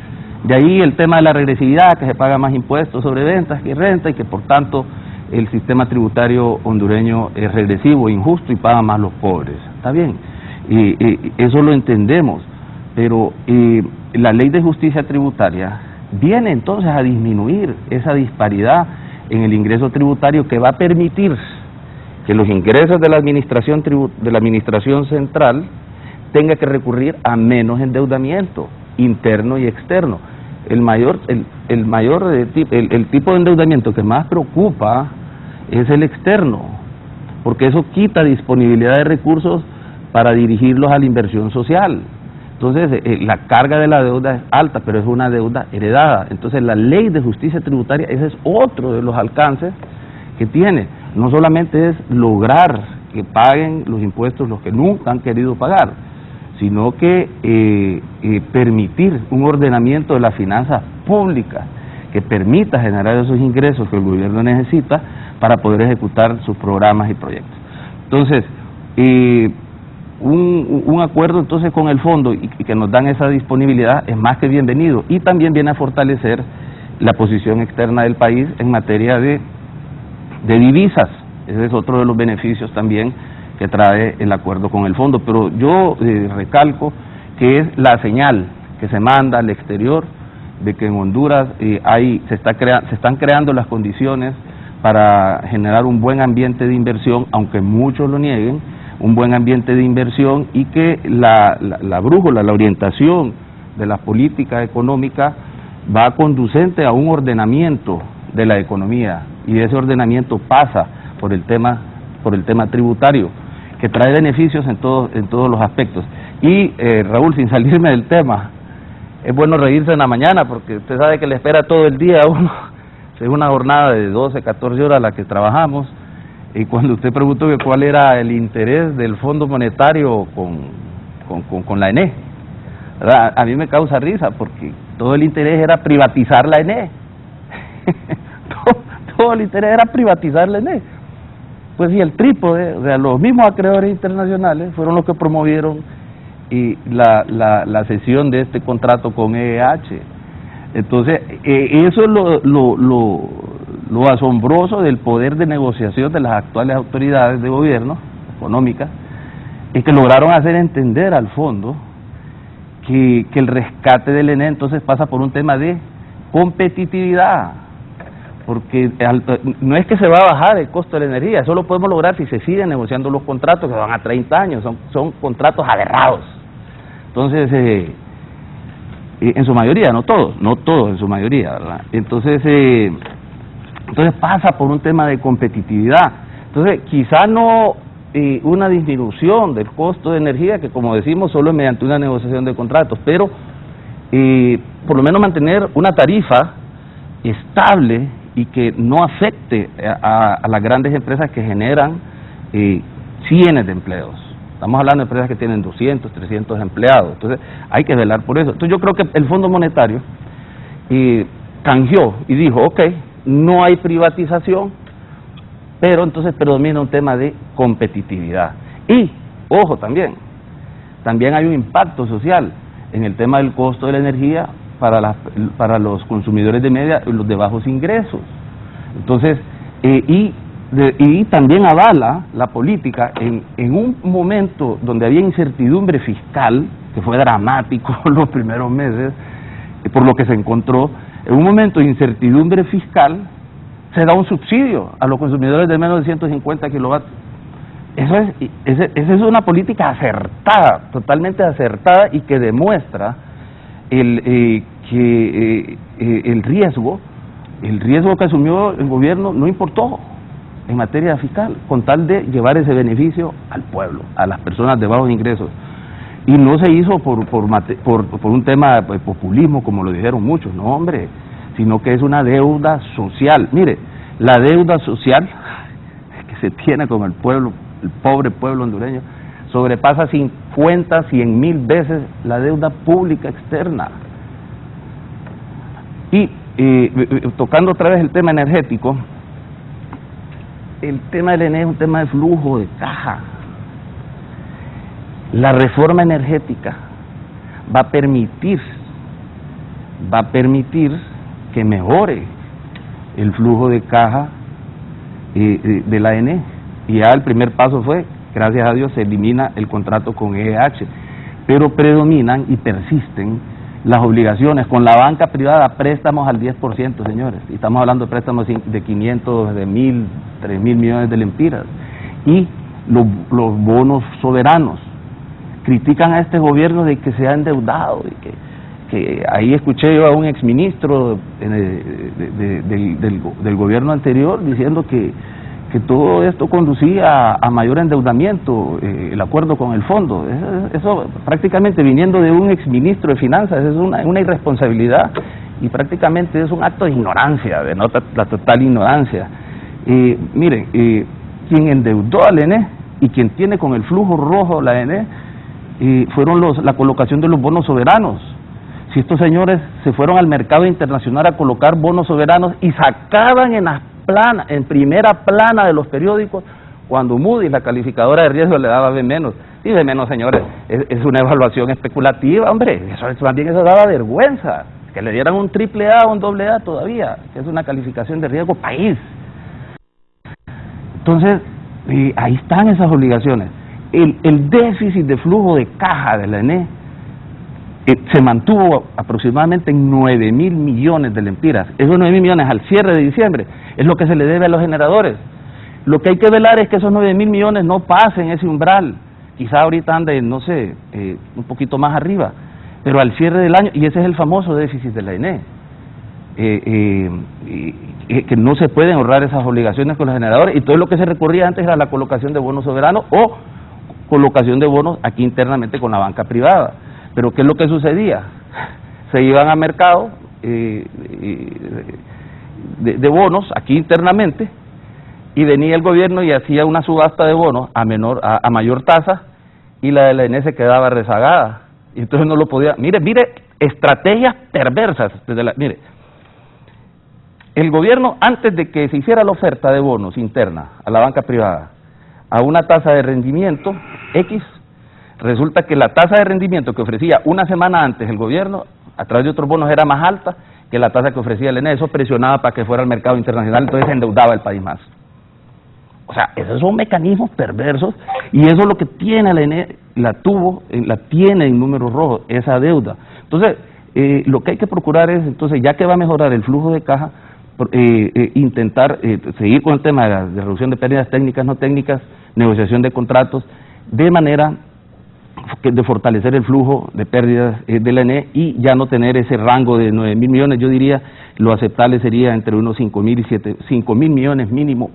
De ahí el tema de la regresividad, que se paga más impuestos sobre ventas que renta, y que por tanto el sistema tributario hondureño es regresivo, injusto, y pagan más los pobres. Está bien, eso lo entendemos, pero la ley de justicia tributaria viene entonces a disminuir esa disparidad en el ingreso tributario, que va a permitir que los ingresos de la administración central tenga que recurrir a menos endeudamiento interno y externo. El tipo de endeudamiento que más preocupa es el externo, porque eso quita disponibilidad de recursos para dirigirlos a la inversión social. Entonces, la carga de la deuda es alta, pero es una deuda heredada. Entonces, la ley de justicia tributaria, ese es otro de los alcances que tiene. No solamente es lograr que paguen los impuestos los que nunca han querido pagar, sino que permitir un ordenamiento de las finanzas públicas que permita generar esos ingresos que el gobierno necesita para poder ejecutar sus programas y proyectos. Entonces, un acuerdo entonces con el fondo y que nos dan esa disponibilidad es más que bienvenido, y también viene a fortalecer la posición externa del país en materia de divisas. Ese es otro de los beneficios también que trae el acuerdo con el fondo, pero yo recalco que es la señal que se manda al exterior de que en Honduras se están creando las condiciones para generar un buen ambiente de inversión, aunque muchos lo nieguen, un buen ambiente de inversión, y que la brújula, la orientación de las políticas económicas va conducente a un ordenamiento de la economía, y ese ordenamiento pasa por el tema tributario, que trae beneficios en todos los aspectos. Y Raúl, sin salirme del tema, es bueno reírse en la mañana, porque usted sabe que le espera todo el día a uno. Es una jornada de 12, 14 horas la que trabajamos, y cuando usted preguntó que cuál era el interés del Fondo Monetario con la ENE, ¿verdad? A mí me causa risa, porque todo el interés era privatizar la ENE. todo el interés era privatizar la ENE. Pues sí, el trípode, o sea, los mismos acreedores internacionales fueron los que promovieron la cesión de este contrato con EEH. Entonces, eso es lo asombroso del poder de negociación de las actuales autoridades de gobierno económicas, es que lograron hacer entender al fondo que el rescate del ENE entonces pasa por un tema de competitividad, porque no es que se va a bajar el costo de la energía, eso lo podemos lograr si se siguen negociando los contratos que van a 30 años, son contratos aberrados. Entonces, en su mayoría, no todos en su mayoría, ¿verdad? Entonces pasa por un tema de competitividad. Entonces, quizá no una disminución del costo de energía, que como decimos, solo es mediante una negociación de contratos, pero por lo menos mantener una tarifa estable y que no afecte a las grandes empresas que generan cientos de empleos. Estamos hablando de empresas que tienen 200, 300 empleados, entonces hay que velar por eso. Entonces yo creo que el Fondo Monetario canjeó y dijo, ok, no hay privatización, pero entonces predomina un tema de competitividad. Y, ojo, también hay un impacto social en el tema del costo de la energía para los consumidores de media y los de bajos ingresos. Entonces, y también avala la política en un momento donde había incertidumbre fiscal, que fue dramático los primeros meses, por lo que se encontró. en un momento de incertidumbre fiscal, se da un subsidio a los consumidores de menos de 150 kilovatios. Esa es una política acertada, totalmente acertada, y que demuestra el riesgo que asumió el gobierno no importó en materia fiscal, con tal de llevar ese beneficio al pueblo, a las personas de bajos ingresos. Y no se hizo por un tema de populismo, como lo dijeron muchos, no hombre, sino que es una deuda social. Mire, la deuda social que se tiene con el pueblo, el pobre pueblo hondureño, sobrepasa 50, 100,000 veces la deuda pública externa. Y tocando otra vez el tema energético, el tema del ENE es un tema de flujo de caja. La reforma energética va a permitir que mejore el flujo de caja de la ENE. Y ya el primer paso fue, gracias a Dios, se elimina el contrato con EEH, pero predominan y persisten las obligaciones con la banca privada, préstamos al 10%, señores, y estamos hablando de préstamos de 500, de 1.000, 3.000 millones de lempiras, y los bonos soberanos. Critican a este gobierno de que se ha endeudado, y que ahí escuché yo a un exministro del gobierno anterior diciendo que todo esto conducía a mayor endeudamiento, el acuerdo con el fondo. Eso prácticamente, viniendo de un exministro de finanzas, es una irresponsabilidad, y prácticamente es un acto de ignorancia, denota la total ignorancia. Miren, quien endeudó al ENE y quien tiene con el flujo rojo la ENE fueron la colocación de los bonos soberanos. Si estos señores se fueron al mercado internacional a colocar bonos soberanos y sacaban en primera plana de los periódicos, cuando Moody's, la calificadora de riesgo, le daba B-. Y B-, señores, es una evaluación especulativa, hombre, también eso daba vergüenza, que le dieran un AAA o un AA todavía, que es una calificación de riesgo país. Entonces, ahí están esas obligaciones. El déficit de flujo de caja de la ENE se mantuvo aproximadamente en 9.000 millones de lempiras. Esos 9.000 millones al cierre de diciembre es lo que se le debe a los generadores. Lo que hay que velar es que esos 9.000 millones no pasen ese umbral. Quizá ahorita ande, no sé, un poquito más arriba, pero al cierre del año, y ese es el famoso déficit de la ENE, que no se pueden ahorrar esas obligaciones con los generadores, y todo lo que se recurría antes era la colocación de bonos soberanos o colocación de bonos aquí internamente con la banca privada. Pero ¿qué es lo que sucedía? Se iban a mercado de bonos aquí internamente, y venía el gobierno y hacía una subasta de bonos a mayor tasa, y la de la ENE se quedaba rezagada, y entonces no lo podía. Mire, estrategias perversas. Mire, el gobierno, antes de que se hiciera la oferta de bonos interna a la banca privada a una tasa de rendimiento X, resulta que la tasa de rendimiento que ofrecía una semana antes el gobierno a través de otros bonos era más alta que la tasa que ofrecía el ENE. Eso presionaba para que fuera al mercado internacional, entonces se endeudaba el país más. O sea, esos son mecanismos perversos, y eso es lo que tiene la ENE, la tiene en números rojos, esa deuda. Entonces, lo que hay que procurar es, entonces, ya que va a mejorar el flujo de caja, intentar seguir con el tema de reducción de pérdidas técnicas, no técnicas, negociación de contratos, de manera de fortalecer el flujo de pérdidas de la ENE, y ya no tener ese rango de 9.000 millones. Yo diría lo aceptable sería entre unos 5.000 y 5.000 millones mínimo.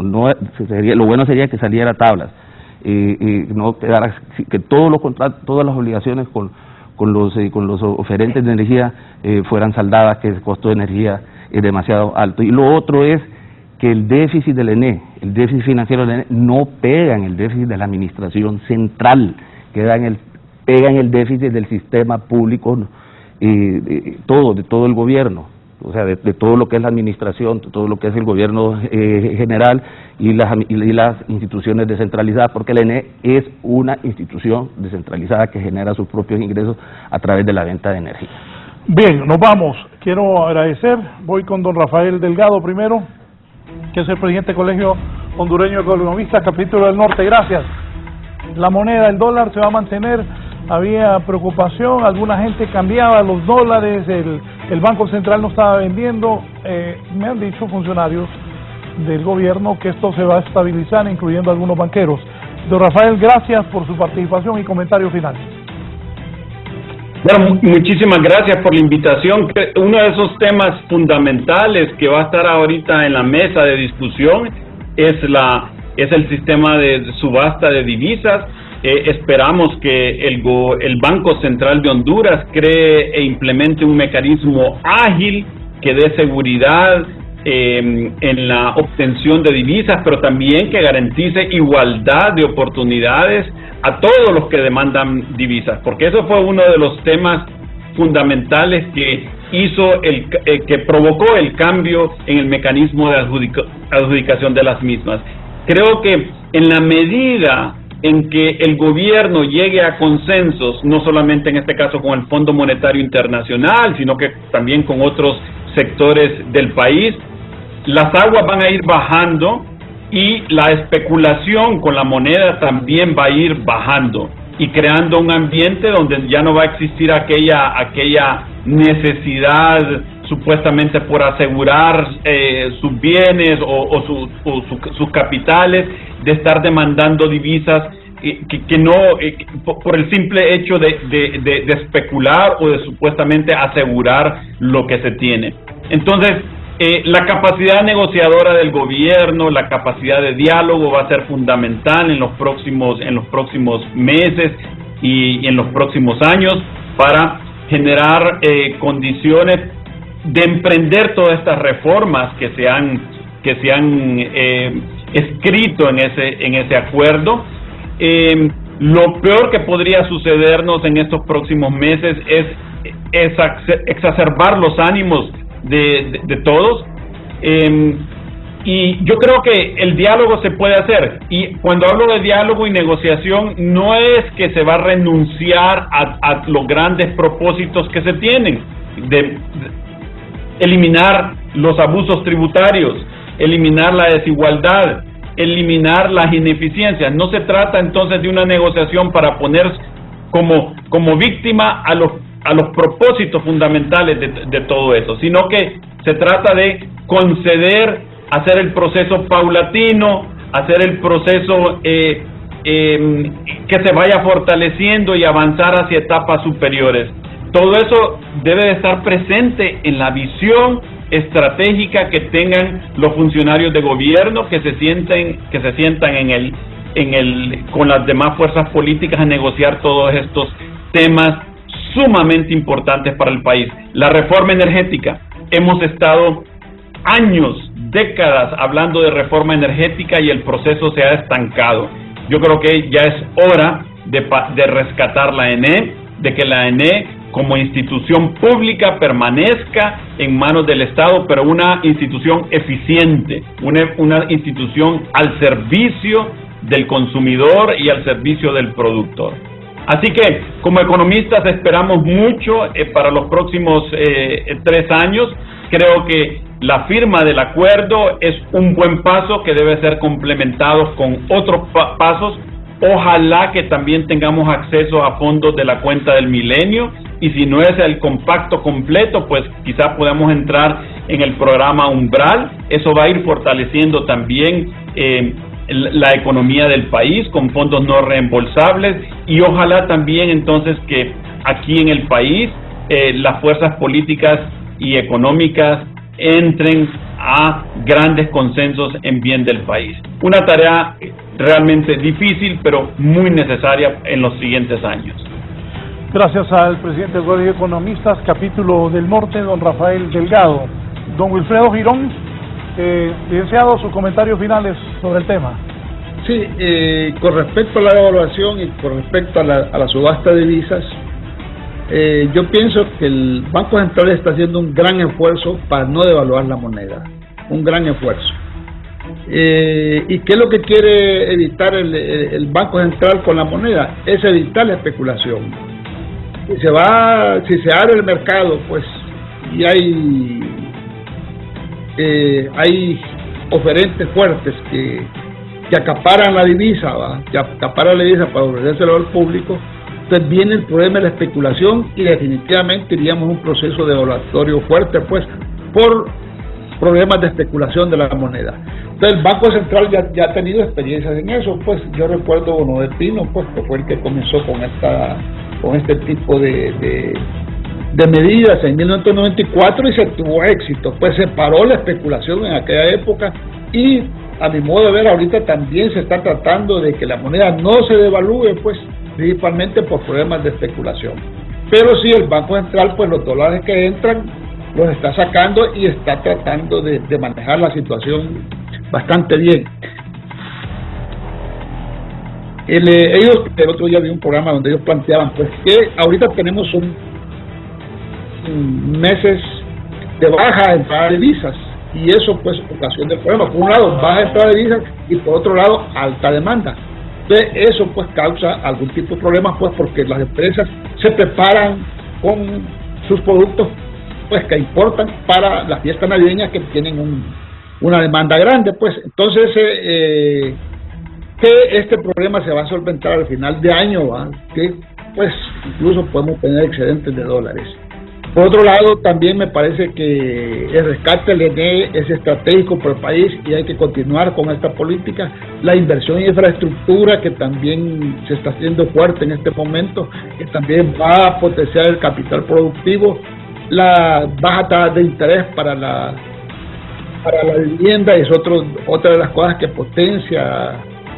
No sería, lo bueno sería que saliera a tablas, no quedara, que todos los contratos, todas las obligaciones con los oferentes de energía fueran saldadas, que el costo de energía es demasiado alto. Y lo otro es que el déficit del ENE, el déficit financiero del ENE, no pega en el déficit de la administración central, pega en el déficit del sistema público, de todo el gobierno, o sea, de todo lo que es la administración, de todo lo que es el gobierno general y las instituciones descentralizadas, porque el ENE es una institución descentralizada que genera sus propios ingresos a través de la venta de energía. Bien, nos vamos. Quiero agradecer, voy con don Rafael Delgado primero, que es el presidente del Colegio Hondureño de Economistas, capítulo del Norte. Gracias. La moneda, el dólar, se va a mantener. Había preocupación, alguna gente cambiaba los dólares, el Banco Central no estaba vendiendo. Me han dicho funcionarios del gobierno que esto se va a estabilizar, incluyendo algunos banqueros. Don Rafael, gracias por su participación y comentario final. Bueno, muchísimas gracias por la invitación. Uno de esos temas fundamentales que va a estar ahorita en la mesa de discusión es el sistema de subasta de divisas. Esperamos que el Banco Central de Honduras cree e implemente un mecanismo ágil que dé seguridad en la obtención de divisas, pero también que garantice igualdad de oportunidades a todos los que demandan divisas, porque eso fue uno de los temas fundamentales que hizo que provocó el cambio en el mecanismo de adjudicación de las mismas. Creo que en la medida en que el gobierno llegue a consensos, no solamente en este caso con el Fondo Monetario Internacional, sino que también con otros sectores del país, las aguas van a ir bajando y la especulación con la moneda también va a ir bajando y creando un ambiente donde ya no va a existir aquella necesidad supuestamente por asegurar sus bienes o sus capitales, de estar demandando divisas que no, por el simple hecho de especular o de supuestamente asegurar lo que se tiene. Entonces, la capacidad negociadora del gobierno, la capacidad de diálogo va a ser fundamental en los próximos meses y en los próximos años para generar condiciones de emprender todas estas reformas que se han escrito en ese acuerdo. Lo peor que podría sucedernos en estos próximos meses es exacerbar los ánimos de todos, y yo creo que el diálogo se puede hacer, y cuando hablo de diálogo y negociación no es que se va a renunciar a los grandes propósitos que se tienen, de eliminar los abusos tributarios, eliminar la desigualdad, eliminar las ineficiencias. No se trata entonces de una negociación para poner como víctima a los propósitos fundamentales de todo eso, sino que se trata de conceder, hacer el proceso paulatino, hacer el proceso que se vaya fortaleciendo y avanzar hacia etapas superiores. Todo eso debe de estar presente en la visión estratégica que tengan los funcionarios de gobierno que se sientan con las demás fuerzas políticas a negociar todos estos temas sumamente importantes para el país. La reforma energética, hemos estado años, décadas hablando de reforma energética y el proceso se ha estancado. Yo creo que ya es hora de rescatar la ENE, de que la ENE como institución pública permanezca en manos del Estado, pero una institución eficiente, una institución al servicio del consumidor y al servicio del productor. Así que, como economistas, esperamos mucho para los próximos 3 años. Creo que la firma del acuerdo es un buen paso que debe ser complementado con otros pasos. Ojalá que también tengamos acceso a fondos de la cuenta del milenio, y si no es el compacto completo, pues quizás podamos entrar en el programa Umbral. Eso va a ir fortaleciendo también la economía del país con fondos no reembolsables, y ojalá también entonces que aquí en el país las fuerzas políticas y económicas entren a grandes consensos en bien del país. Una tarea realmente difícil, pero muy necesaria en los siguientes años. Gracias al presidente del Colegio de Economistas, capítulo del Norte, don Rafael Delgado. Don Wilfredo Girón, licenciado, sus comentarios finales sobre el tema. Sí, con respecto a la evaluación y con respecto a la subasta de divisas, yo pienso que el Banco Central está haciendo un gran esfuerzo para no devaluar la moneda, un gran esfuerzo. ¿Y qué es lo que quiere evitar el Banco Central con la moneda? Es evitar la especulación. Si se abre el mercado, pues, y hay oferentes fuertes que acaparan la divisa, que acaparan la divisa para ofrecérselo al público, Entonces viene el problema de la especulación y definitivamente iríamos a un proceso devaluatorio fuerte, pues, por problemas de especulación de la moneda. Entonces el Banco Central ya ha tenido experiencias en eso, pues yo recuerdo Bono de Pino, pues, que fue el que comenzó con este tipo de medidas en 1994 y se tuvo éxito, pues se paró la especulación en aquella época y a mi modo de ver ahorita también se está tratando de que la moneda no se devalúe, pues principalmente por problemas de especulación. Pero sí, el Banco Central, pues los dólares que entran los está sacando y está tratando de manejar la situación bastante bien. Ellos, el otro día vi un programa donde ellos planteaban pues que ahorita tenemos meses de baja entrada de divisas y eso pues ocasiona el problema. Por un lado baja entrada de divisas y por otro lado alta demanda. Entonces eso pues causa algún tipo de problema, pues porque las empresas se preparan con sus productos pues que importan para las fiestas navideñas que tienen una demanda grande, pues entonces que este problema se va a solventar al final de año, ¿va? Que pues incluso podemos tener excedentes de dólares. Por otro lado, también me parece que el rescate del INE es estratégico para el país y hay que continuar con esta política. La inversión en infraestructura, que también se está haciendo fuerte en este momento, que también va a potenciar el capital productivo. La baja tasa de interés para la vivienda es otra de las cosas que potencia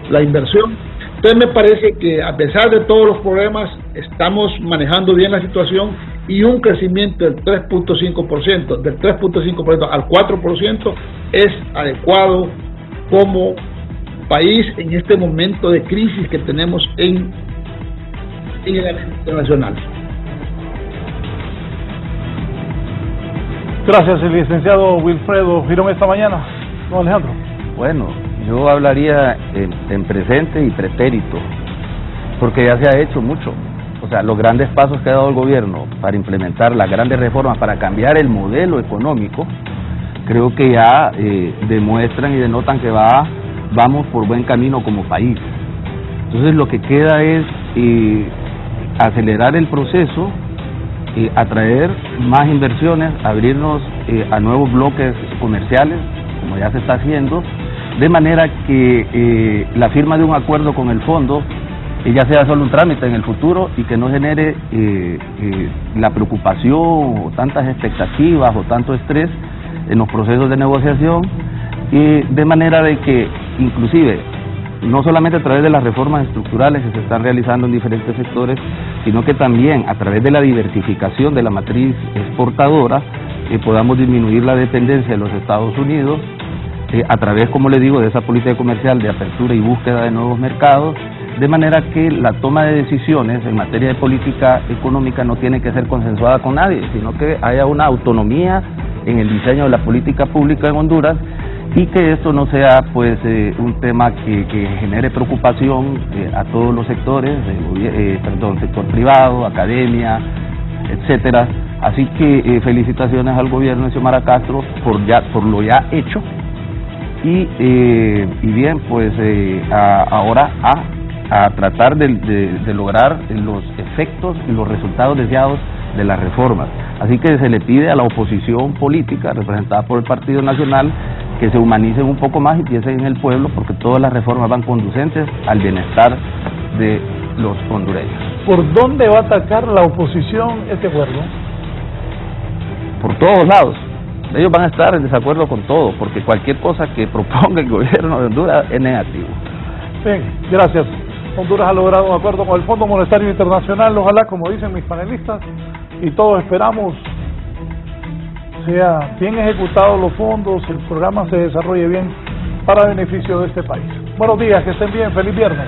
la inversión. Entonces me parece que a pesar de todos los problemas estamos manejando bien la situación y un crecimiento del 3.5%, del 3.5% al 4% es adecuado como país en este momento de crisis que tenemos en el ámbito internacional. Gracias, el licenciado Wilfredo Girón esta mañana. Don Alejandro. Bueno, yo hablaría en presente y pretérito, porque ya se ha hecho mucho. O sea, los grandes pasos que ha dado el gobierno para implementar las grandes reformas, para cambiar el modelo económico, creo que ya demuestran y denotan que vamos por buen camino como país. Entonces lo que queda es acelerar el proceso, atraer más inversiones, abrirnos a nuevos bloques comerciales, como ya se está haciendo, de manera que la firma de un acuerdo con el fondo ya sea solo un trámite en el futuro y que no genere la preocupación o tantas expectativas o tanto estrés en los procesos de negociación, de manera de que inclusive no solamente a través de las reformas estructurales que se están realizando en diferentes sectores, sino que también a través de la diversificación de la matriz exportadora podamos disminuir la dependencia de los Estados Unidos a través, como le digo, de esa política comercial de apertura y búsqueda de nuevos mercados, de manera que la toma de decisiones en materia de política económica no tiene que ser consensuada con nadie, sino que haya una autonomía en el diseño de la política pública en Honduras y que esto no sea pues un tema que genere preocupación a todos los sectores, sector privado, academia, etcétera. Así que felicitaciones al gobierno de Xiomara Castro por lo ya hecho y bien, pues ahora a tratar de lograr los efectos y los resultados deseados de las reformas. Así que se le pide a la oposición política representada por el Partido Nacional que se humanicen un poco más y piensen en el pueblo, porque todas las reformas van conducentes al bienestar de los hondureños. ¿Por dónde va a atacar la oposición este acuerdo? Por todos lados. Ellos van a estar en desacuerdo con todo, porque cualquier cosa que proponga el gobierno de Honduras es negativo. Bien, gracias. Honduras ha logrado un acuerdo con el Fondo Monetario Internacional, ojalá, como dicen mis panelistas, y todos esperamos sea bien ejecutados los fondos, el programa se desarrolle bien para beneficio de este país. Buenos días, que estén bien, feliz viernes.